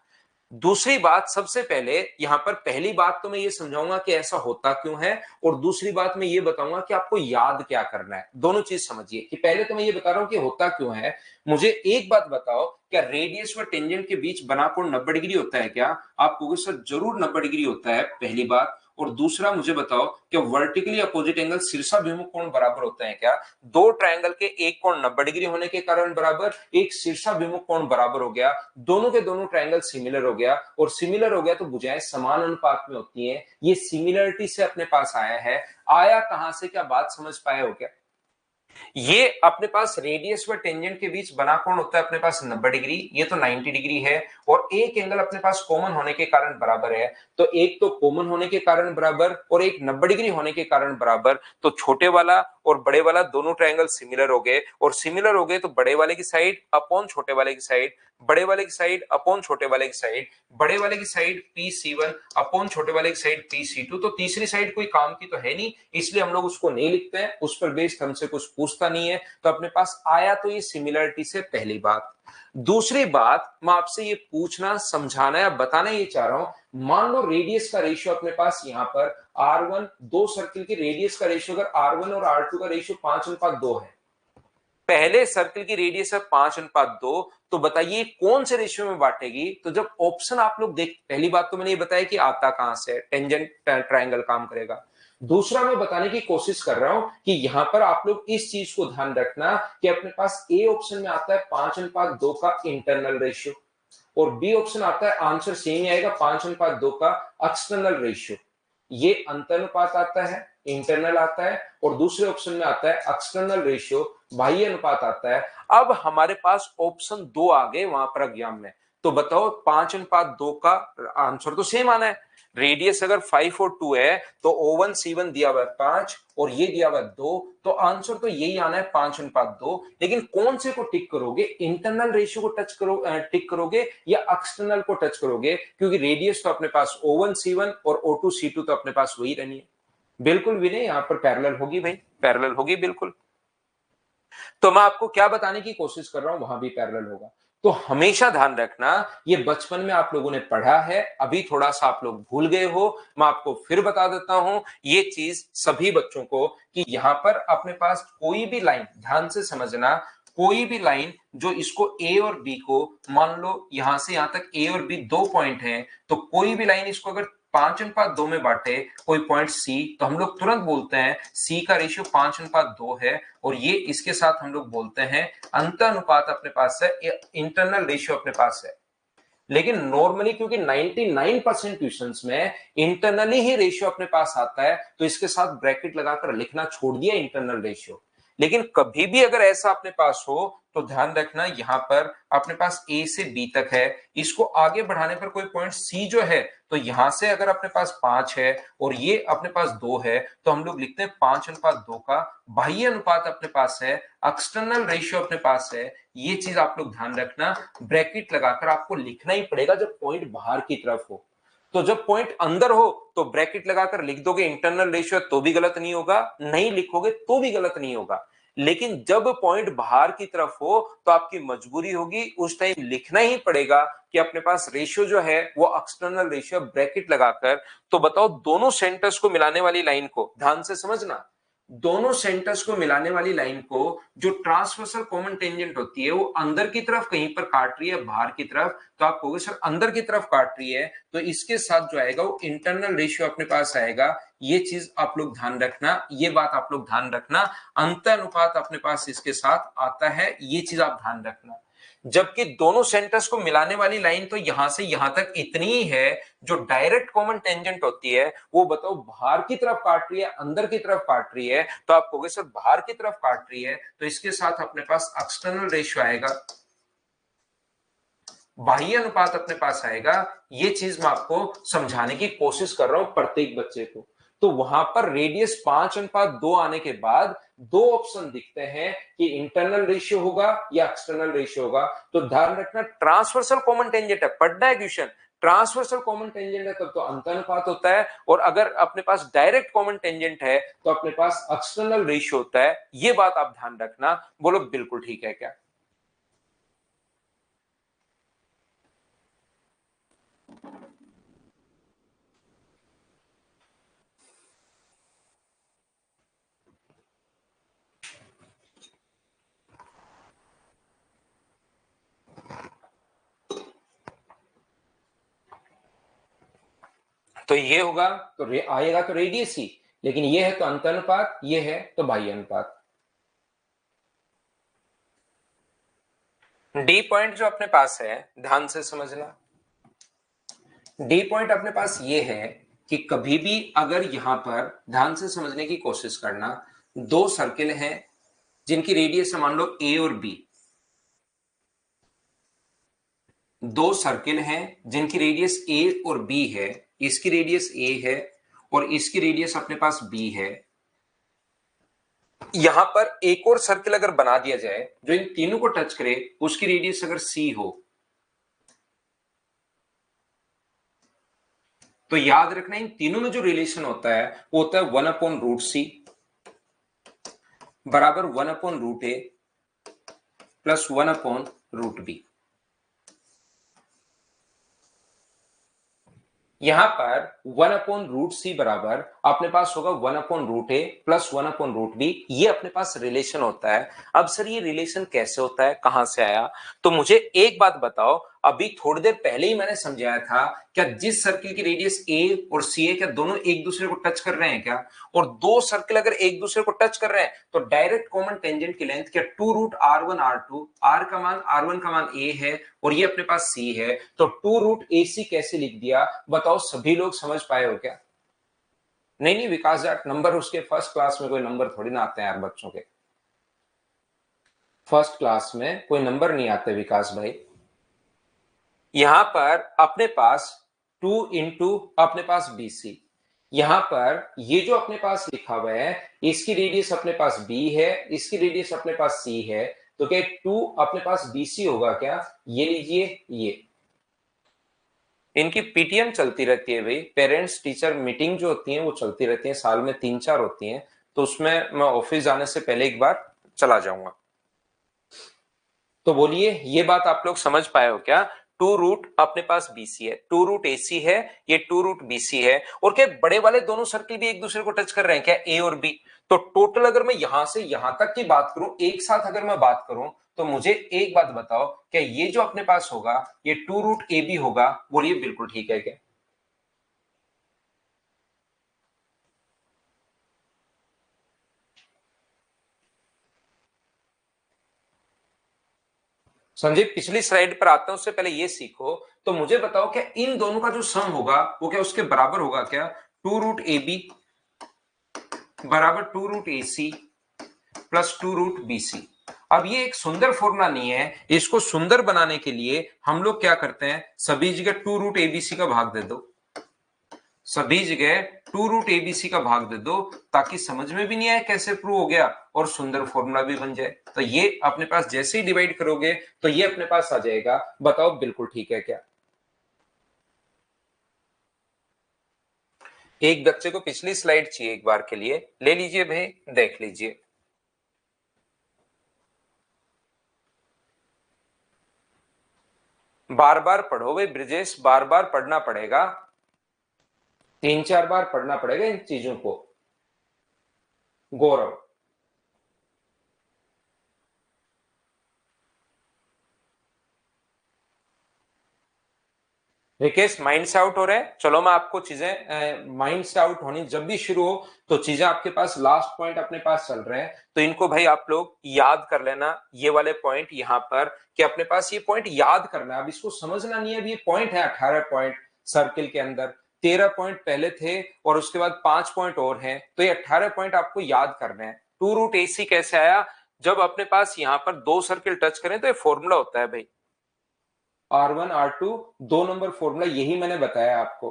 दूसरी बात, सबसे पहले यहां पर पहली बात तो मैं ये समझाऊंगा कि ऐसा होता क्यों है, और दूसरी बात मैं ये बताऊंगा कि आपको याद क्या करना है। दोनों चीज समझिए कि पहले तो मैं ये बता रहा हूं कि होता क्यों है। मुझे एक बात बताओ, क्या रेडियस व टेंजेंट के बीच बना कोण 90 डिग्री होता है क्या? आप कहोगे सर जरूर 90 डिग्री होता है, पहली बात। और दूसरा मुझे बताओ कि वर्टिकली अपोजिट एंगल शीर्षाभिमुख कोण बराबर होते हैं क्या? दो ट्रायंगल के एक कोण 90 डिग्री होने के कारण बराबर, एक शीर्षाभिमुख कोण बराबर हो गया, दोनों के दोनों ट्रायंगल सिमिलर हो गया, और सिमिलर हो गया तो भुजाएं समान अनुपात में होती हैं। ये सिमिलरिटी से अपने पास आया है। आया कहां से, क्या बात समझ पाए हो क्या? ये अपने पास रेडियस व टेंजेंट के बीच बना कोण होता है अपने पास 90 डिग्री, ये तो 90 डिग्री है, और एक एंगल अपने पास कॉमन होने के कारण बराबर है। तो एक तो कॉमन होने के कारण बराबर और एक 90 डिग्री होने के कारण बराबर, तो छोटे वाला और बड़े वाला दोनों ट्रायंगल सिमिलर हो गए, और सिमिलर हो गए तो बड़े वाले की साइड अपॉन छोटे वाले की साइड, बड़े वाले की साइड अपॉन छोटे वाले की साइड, बड़े वाले की साइड PC1 अपॉन छोटे वाले की साइड PC2। तो तीसरी साइड कोई काम की तो है नहीं, इसलिए हम लोग उसको नहीं लिखते हैं, उस पर बेस्ड हमसे कुछ पूछता नहीं है। तो अपने पास आया तो ये सिमिलरिटी से, पहली बात। दूसरी बात मैं आपसे ये पूछना, समझाना या बताना ये चाह रहा हूं, मान लो रेडियस का रेशियो अपने पास यहां पर R1, दो सर्किल के रेडियस का रेशियो अगर R1 और R2 का रेशियो 5:2 है, पहले सर्किल की रेडियस है 5:2, तो बताइए कौन से रेशियो में बांटेगी? तो जब ऑप्शन आप लोग देख, पहली बात तो मैंने ये बताया कि आता कहां से, टेंजेंट ट्रायंगल काम करेगा। दूसरा मैं बताने की कोशिश कर रहा हूं कि यहां पर आप लोग इस चीज को ध्यान रखना कि अपने पास ए ऑप्शन में आता है 5:2 का इंटरनल रेशियो, और बी ऑप्शन आता है, आंसर सेम ही आएगा, 5:2 का एक्सटर्नल रेशियो। ये अंतरनुपात आता है, इंटरनल आता है, और दूसरे ऑप्शन में आता है एक्सटर्नल रेशियो, बाह्य अनुपात आता है। अब हमारे पास ऑप्शन 2 आ गए वहां पर एग्जाम में, तो बताओ 5:2 का आंसर तो सेम आना है। रेडियस अगर 5 और 2 है तो O1 C1 दिया हुआ है 5 और ये दिया हुआ है 2, तो आंसर तो यही आना है 5:2। लेकिन कौन से को टिक करोगे, इंटरनल रेशियो को टिक करोगे या एक्सटर्नल को टच करोगे, क्योंकि रेडियस तो अपने पास O1 C1 और O2 C2 तो अपने पास वही रहनी है। बिल्कुल भी नहीं, यहां पर पैरेलल होगी भाई, पैरेलल होगी बिल्कुल। तो मैं आपको क्या बताने की कोशिश कर रहा हूं, वहां भी पैरेलल होगा। तो हमेशा ध्यान रखना, ये बचपन में आप लोगों ने पढ़ा है, अभी थोड़ा सा आप लोग भूल गए हो, मैं आपको फिर बता देता हूं ये चीज सभी बच्चों को, कि यहां पर अपने पास कोई भी लाइन, ध्यान से समझना, कोई भी लाइन जो इसको ए और बी को, मान लो यहां से यहां तक ए और बी 2 पॉइंट हैं, तो कोई भी लाइन इसको अगर 5:2 में बांटे कोई पॉइंट सी, तो हम लोग तुरंत बोलते हैं सी का रेशियो 5:2 है, और ये इसके साथ हम लोग बोलते हैं अंतानुपात अपने पास है, इंटरनल रेशियो अपने पास है। लेकिन नॉर्मली क्योंकि 99% ट्यूशंस में इंटरनली ही रेशियो अपने पास आता है, तो इसके साथ ब्रैकेट लगाकर लिखना छोड़ दिया इंटरनल रेशियो। लेकिन कभी भी अगर ऐसा अपने पास हो तो ध्यान रखना, यहां पर अपने पास ए से बी तक है, इसको आगे बढ़ाने पर कोई पॉइंट सी जो है, तो यहां से अगर अपने पास 5 है और ये अपने पास 2 है, तो हम लोग लिखते हैं 5:2 का बाह्य अनुपात अपने पास है, एक्सटर्नल रेशियो अपने पास है। ये चीज आप लोग ध्यान रखना, ब्रैकेट लगाकर आपको लिखना ही पड़ेगा जब पॉइंट बाहर की तरफ हो। तो जब पॉइंट अंदर हो तो ब्रैकेट लगाकर लिख दोगे इंटरनल रेशियो, तो भी गलत नहीं होगा, नहीं लिखोगे तो भी गलत नहीं होगा। लेकिन जब पॉइंट बाहर की तरफ हो तो आपकी मजबूरी होगी, उस टाइम लिखना ही पड़ेगा कि अपने पास रेशियो जो है वो एक्सटर्नल रेशियो, ब्रैकेट लगाकर। तो बताओ, दोनों सेंटर्स को मिलाने वाली लाइन को ध्यान से समझना, दोनों सेंटर्स को मिलाने वाली लाइन को जो ट्रांसवर्सल कॉमन टेंजेंट होती है वो अंदर की तरफ कहीं पर काट रही है, बाहर की तरफ, तो आप कहोगे सर अंदर की तरफ काट रही है, तो इसके साथ जो आएगा वो इंटरनल रेशियो अपने पास आएगा। ये चीज आप लोग ध्यान रखना, ये बात आप लोग ध्यान रखना, अंतानुपात अपने पास इसके साथ आता है, ये चीज आप ध्यान रखना। जबकि दोनों सेंटर्स को मिलाने वाली लाइन तो यहां से यहां तक इतनी ही है, जो डायरेक्ट कॉमन टेंजेंट होती है वो बताओ बाहर की तरफ काट रही है, अंदर की तरफ काट रही है, तो आप कहोगे सर बाहर की तरफ काट रही है, तो इसके साथ अपने पास एक्सटर्नल रेशियो आएगा, बाह्य अनुपात अपने पास आएगा। ये चीज मैं आपको समझाने की कोशिश कर रहा हूं प्रत्येक बच्चे को। तो वहां पर रेडियस 5:2 आने के बाद दो ऑप्शन दिखते हैं कि इंटरनल रेशियो होगा या एक्सटर्नल रेशियो होगा। तो ध्यान रखना, ट्रांसवर्सल कॉमन टेंजेंट है, पढ़ना है क्वेश्चन, ट्रांसवर्सल कॉमन टेंजेंट है तब तो अंतानुपात होता है, और अगर अपने पास डायरेक्ट कॉमन टेंजेंट है तो अपने पास एक्सटर्नल रेशियो होता है। ये बात आप ध्यान रखना। बोलो बिल्कुल ठीक है क्या? तो ये होगा तो आएगा तो रेडियस ही, लेकिन ये है तो अंतानुपात, ये है तो बाह्य अनुपात। डी पॉइंट जो अपने पास है, ध्यान से समझना, डी पॉइंट अपने पास ये है कि कभी भी अगर यहां पर ध्यान से समझने की कोशिश करना, दो सर्किल हैं जिनकी रेडियस मान लो ए और बी, दो सर्किल हैं जिनकी रेडियस ए और बी है, इसकी रेडियस ए है और इसकी रेडियस अपने पास बी है। यहां पर एक और सर्किल अगर बना दिया जाए जो इन तीनों को टच करे, उसकी रेडियस अगर सी हो, तो याद रखना इन तीनों में जो रिलेशन होता है वो होता है 1/√c बराबर 1/√a प्लस 1/√b। यहां पर 1/√c बराबर अपने पास होगा 1/√a प्लस 1/√b, ये अपने पास रिलेशन होता है। अब सर ये रिलेशन कैसे होता है, कहां से आया? तो मुझे एक बात बताओ, अभी थोड़ी देर पहले ही मैंने समझाया था, क्या जिस सर्किल की रेडियस ए और सी है, क्या दोनों एक दूसरे को टच कर रहे हैं क्या? और दो सर्किल अगर एक दूसरे को टच कर रहे हैं तो डायरेक्ट कॉमन टेंजेंट की लेंथ क्या 2√r1r2, r का मान r1 का मान a है और ये अपने पास c है, तो 2√ac कैसे लिख दिया बताओ? सभी लोग समझ पाए हो क्या? नहीं नहीं विकास जाट, नंबर उसके फर्स्ट क्लास में कोई नंबर थोड़ी ना आते हैं यार बच्चों के, फर्स्ट क्लास में कोई नंबर नहीं आते विकास भाई। यहां पर अपने पास 2 इंटू अपने पास BC। यहां पर ये जो अपने पास लिखा हुआ है, इसकी रेडियस अपने पास B है, इसकी रेडियस अपने पास C है, तो क्या 2 अपने पास BC होगा क्या? ये लीजिए, ये इनकी पीटीएम चलती रहती है भाई, पेरेंट्स टीचर मीटिंग जो होती है वो चलती रहती है, साल में 3-4 होती हैं, तो उसमें मैं ऑफिस जाने से पहले एक बार चला जाऊंगा। तो बोलिए, ये बात आप लोग समझ पाए हो क्या? 2 रूट अपने पास BC है, 2 रूट AC है, ये 2 रूट BC है, और क्या बड़े वाले दोनों सर्किल भी एक दूसरे को टच कर रहे हैं क्या? A और B। तो टोटल अगर मैं यहां से यहां तक की बात करूं, एक साथ अगर मैं बात करूं, तो मुझे एक बात बताओ, क्या ये जो अपने पास होगा ये 2 रूट AB होगा? बोलिए बिल्कुल ठीक है क्या? संजीव, पिछली स्लाइड पर आता हूं, उससे पहले ये सीखो, तो मुझे बताओ क्या इन दोनों का जो सम होगा वो क्या उसके बराबर होगा क्या? 2 रूट AB बराबर 2 root AC plus 2 root BC। अब ये एक सुंदर फॉर्मूला नहीं है, इसको सुंदर बनाने के लिए हम लोग क्या करते हैं, सभी जगह 2 रूट ABC का भाग दे दो, सभी जगह 2 रूट ABC का भाग दे दो, ताकि समझ में भी नहीं आए कैसे प्रूव हो गया और सुंदर फॉर्मूला भी बन जाए। तो ये अपने पास जैसे ही डिवाइड करोगे तो ये अपने पास आ जाएगा। बताओ बिल्कुल ठीक है क्या? एक बच्चे को पिछली स्लाइड चाहिए, एक बार के लिए ले लीजिए भाई, देख लीजिए। बार बार पढ़ो भाई ब्रिजेश, बार बार पढ़ना पड़ेगा, 3-4 बार पढ़ना पड़ेगा इन चीजों को। गौरव, रिकेश माइंड से आउट हो रहे हैं। चलो मैं आपको चीजें, माइंड से आउट होनी जब भी शुरू हो तो चीजें आपके पास लास्ट पॉइंट अपने पास चल रहे हैं, तो इनको भाई आप लोग याद कर लेना, ये वाले पॉइंट यहाँ पर, कि अपने पास ये पॉइंट याद करना है। अब इसको समझना नहीं है, अब ये पॉइंट है 18 पॉइंट सर्किल के अंदर, 13 पॉइंट पहले थे और उसके बाद 5 पॉइंट और हैं, तो ये 18 पॉइंट आपको याद करने हैं। 2 रूट AC कैसे आया? जब अपने पास यहाँ पर 2 सर्किल टच करें तो ये फॉर्मूला होता है भाई, R1 R2, 2 नंबर फॉर्मूला, यही मैंने बताया आपको।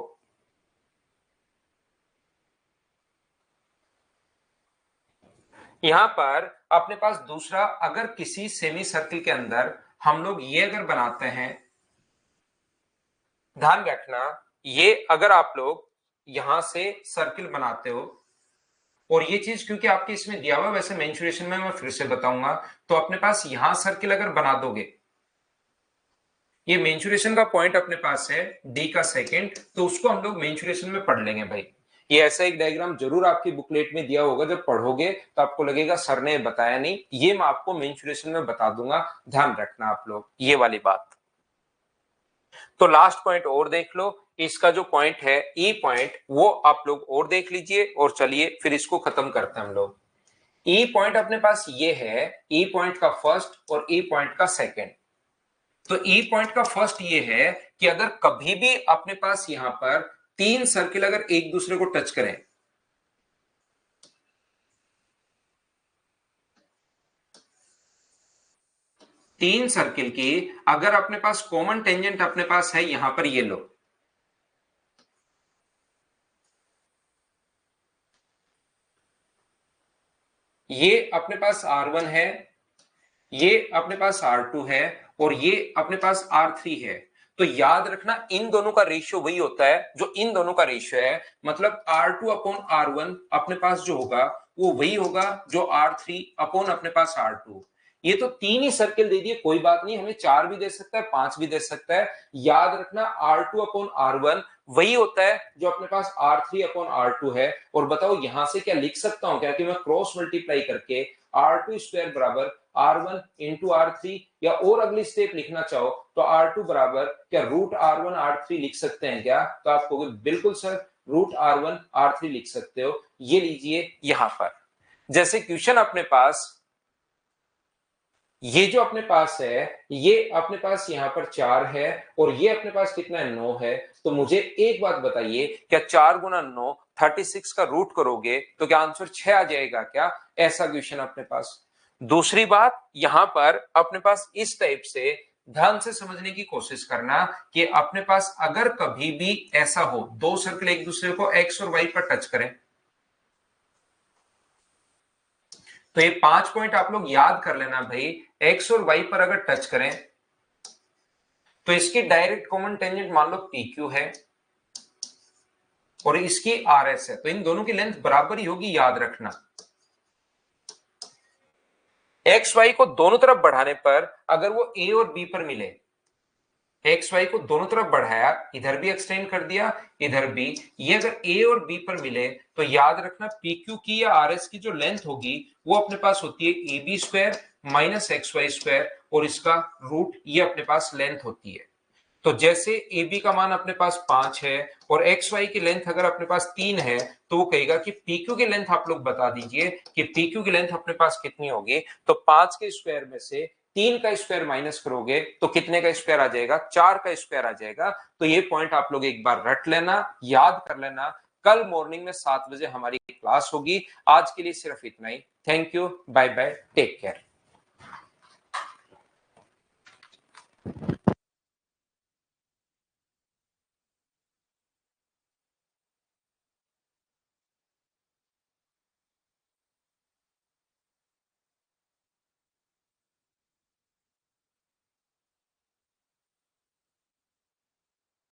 यहां पर अपने पास दूसरा, अगर किसी सेमी सर्किल के अंदर हम लोग ये अगर बनाते हैं, ध्यान रखना, ये अगर आप लोग यहां से सर्किल बनाते हो, और ये चीज क्योंकि आपके इसमें दिया हुआ, वैसे मेंशुरेशन में मैं फिर से बताऊंगा, तो अपने पास यहां सर्किल अगर बना दोगे, ये मेंशुरेशन का पॉइंट अपने पास है डी का सेकंड, तो उसको हम लोग मेंशुरेशन में पढ़ लेंगे भाई। ये ऐसा एक डायग्राम जरूर आपकी बुकलेट में दिया होगा, जब पढ़ोगे तो आपको लगेगा सर ने बताया नहीं, ये मैं आपको मेंशुरेशन में बता दूंगा, ध्यान रखना आप लोग ये वाली बात। तो लास्ट पॉइंट और देख लो, इसका जो पॉइंट है ई पॉइंट, वो आप लोग और देख लीजिए, और चलिए फिर इसको खत्म करते हैं हम लोग। ई पॉइंट अपने पास ये है, ई पॉइंट का फर्स्ट और ई पॉइंट का सेकंड। तो ई पॉइंट का फर्स्ट ये है कि अगर कभी भी अपने पास यहां पर 3 सर्किल अगर एक दूसरे को टच करें, तीन सर्किल की अगर अपने पास कॉमन टेंजेंट अपने पास है, यहां पर ये लो, ये अपने पास R1 है, ये अपने पास R2 है, और ये अपने पास R3 है। तो याद रखना, इन दोनों का रेशियो वही होता है जो इन दोनों का रेशियो है, मतलब R2 अपॉन R1 अपने पास जो होगा वो वही होगा जो R3 अपॉन अपने पास R2। ये तो 3 ही सर्किल दे दिए, कोई बात नहीं, हमें 4 भी दे सकता है, 5 भी दे सकता है। याद रखना R2 अपॉन R1 वही होता है जो अपने पास R3 अपॉन R2 है। और बताओ यहां से क्या लिख सकता हूं क्या, कि मैं क्रॉस मल्टीप्लाई करके R2 स्क्वायर बराबर R1 इंटू R3, या और अगली स्टेप लिखना चाहो तो R2 बराबर क्या रूट R1 R3 लिख सकते हैं क्या? तो आप कहोगे बिल्कुल सर, रूट R1 R3 लिख सकते हो। ये लीजिए यहां पर, जैसे क्वेश्चन अपने पास, ये जो अपने पास है, ये अपने पास यहां पर 4 है, और ये अपने पास कितना है, 9 है। तो मुझे एक बात बताइए, क्या 4 गुना 9 36 का रूट करोगे तो क्या आंसर 6 आ जाएगा क्या? ऐसा क्वेश्चन अपने पास। दूसरी बात, यहां पर अपने पास इस टाइप से ध्यान से समझने की कोशिश करना कि अपने पास अगर कभी भी ऐसा हो, दो सर्कल एक दूसरे को एक्स और वाई पर टच करें, तो ये 5 पॉइंट आप लोग याद कर लेना भाई। एक्स और वाई पर अगर टच करें तो इसकी डायरेक्ट कॉमन टेंजेंट मान लो पी क्यू है और इसकी आर एस है, तो इन दोनों की लेंथ बराबर ही होगी, याद रखना। एक्स वाई को दोनों तरफ बढ़ाने पर अगर वो ए और बी पर मिले, एक्स वाई को दोनों तरफ बढ़ाया, इधर भी एक्सटेंड कर दिया, इधर भी, ये अगर ए और बी पर मिले तो याद रखना पी क्यू की या आर एस की जो लेंथ होगी वो अपने पास होती है ए b square minus x y square, और इसका रूट ये अपने पास लेंथ होती है। तो जैसे ए बी का मान अपने पास 5 है और एक्स वाई की लेंथ अगर अपने पास 3 है, तो वो कहेगा कि पी क्यू की लेंथ आप लोग बता दीजिए कि पी क्यू की लेंथ अपने पास कितनी होगी। तो 5 के स्क्वायर में से 3 का स्क्वायर माइनस करोगे तो कितने का स्क्वायर आ जाएगा, 4 का स्क्वायर आ जाएगा। तो ये पॉइंट आप लोग एक बार रट लेना, याद कर लेना। कल मॉर्निंग में 7 बजे हमारी क्लास होगी। आज के लिए सिर्फ इतना ही। Thank you, bye bye, take care.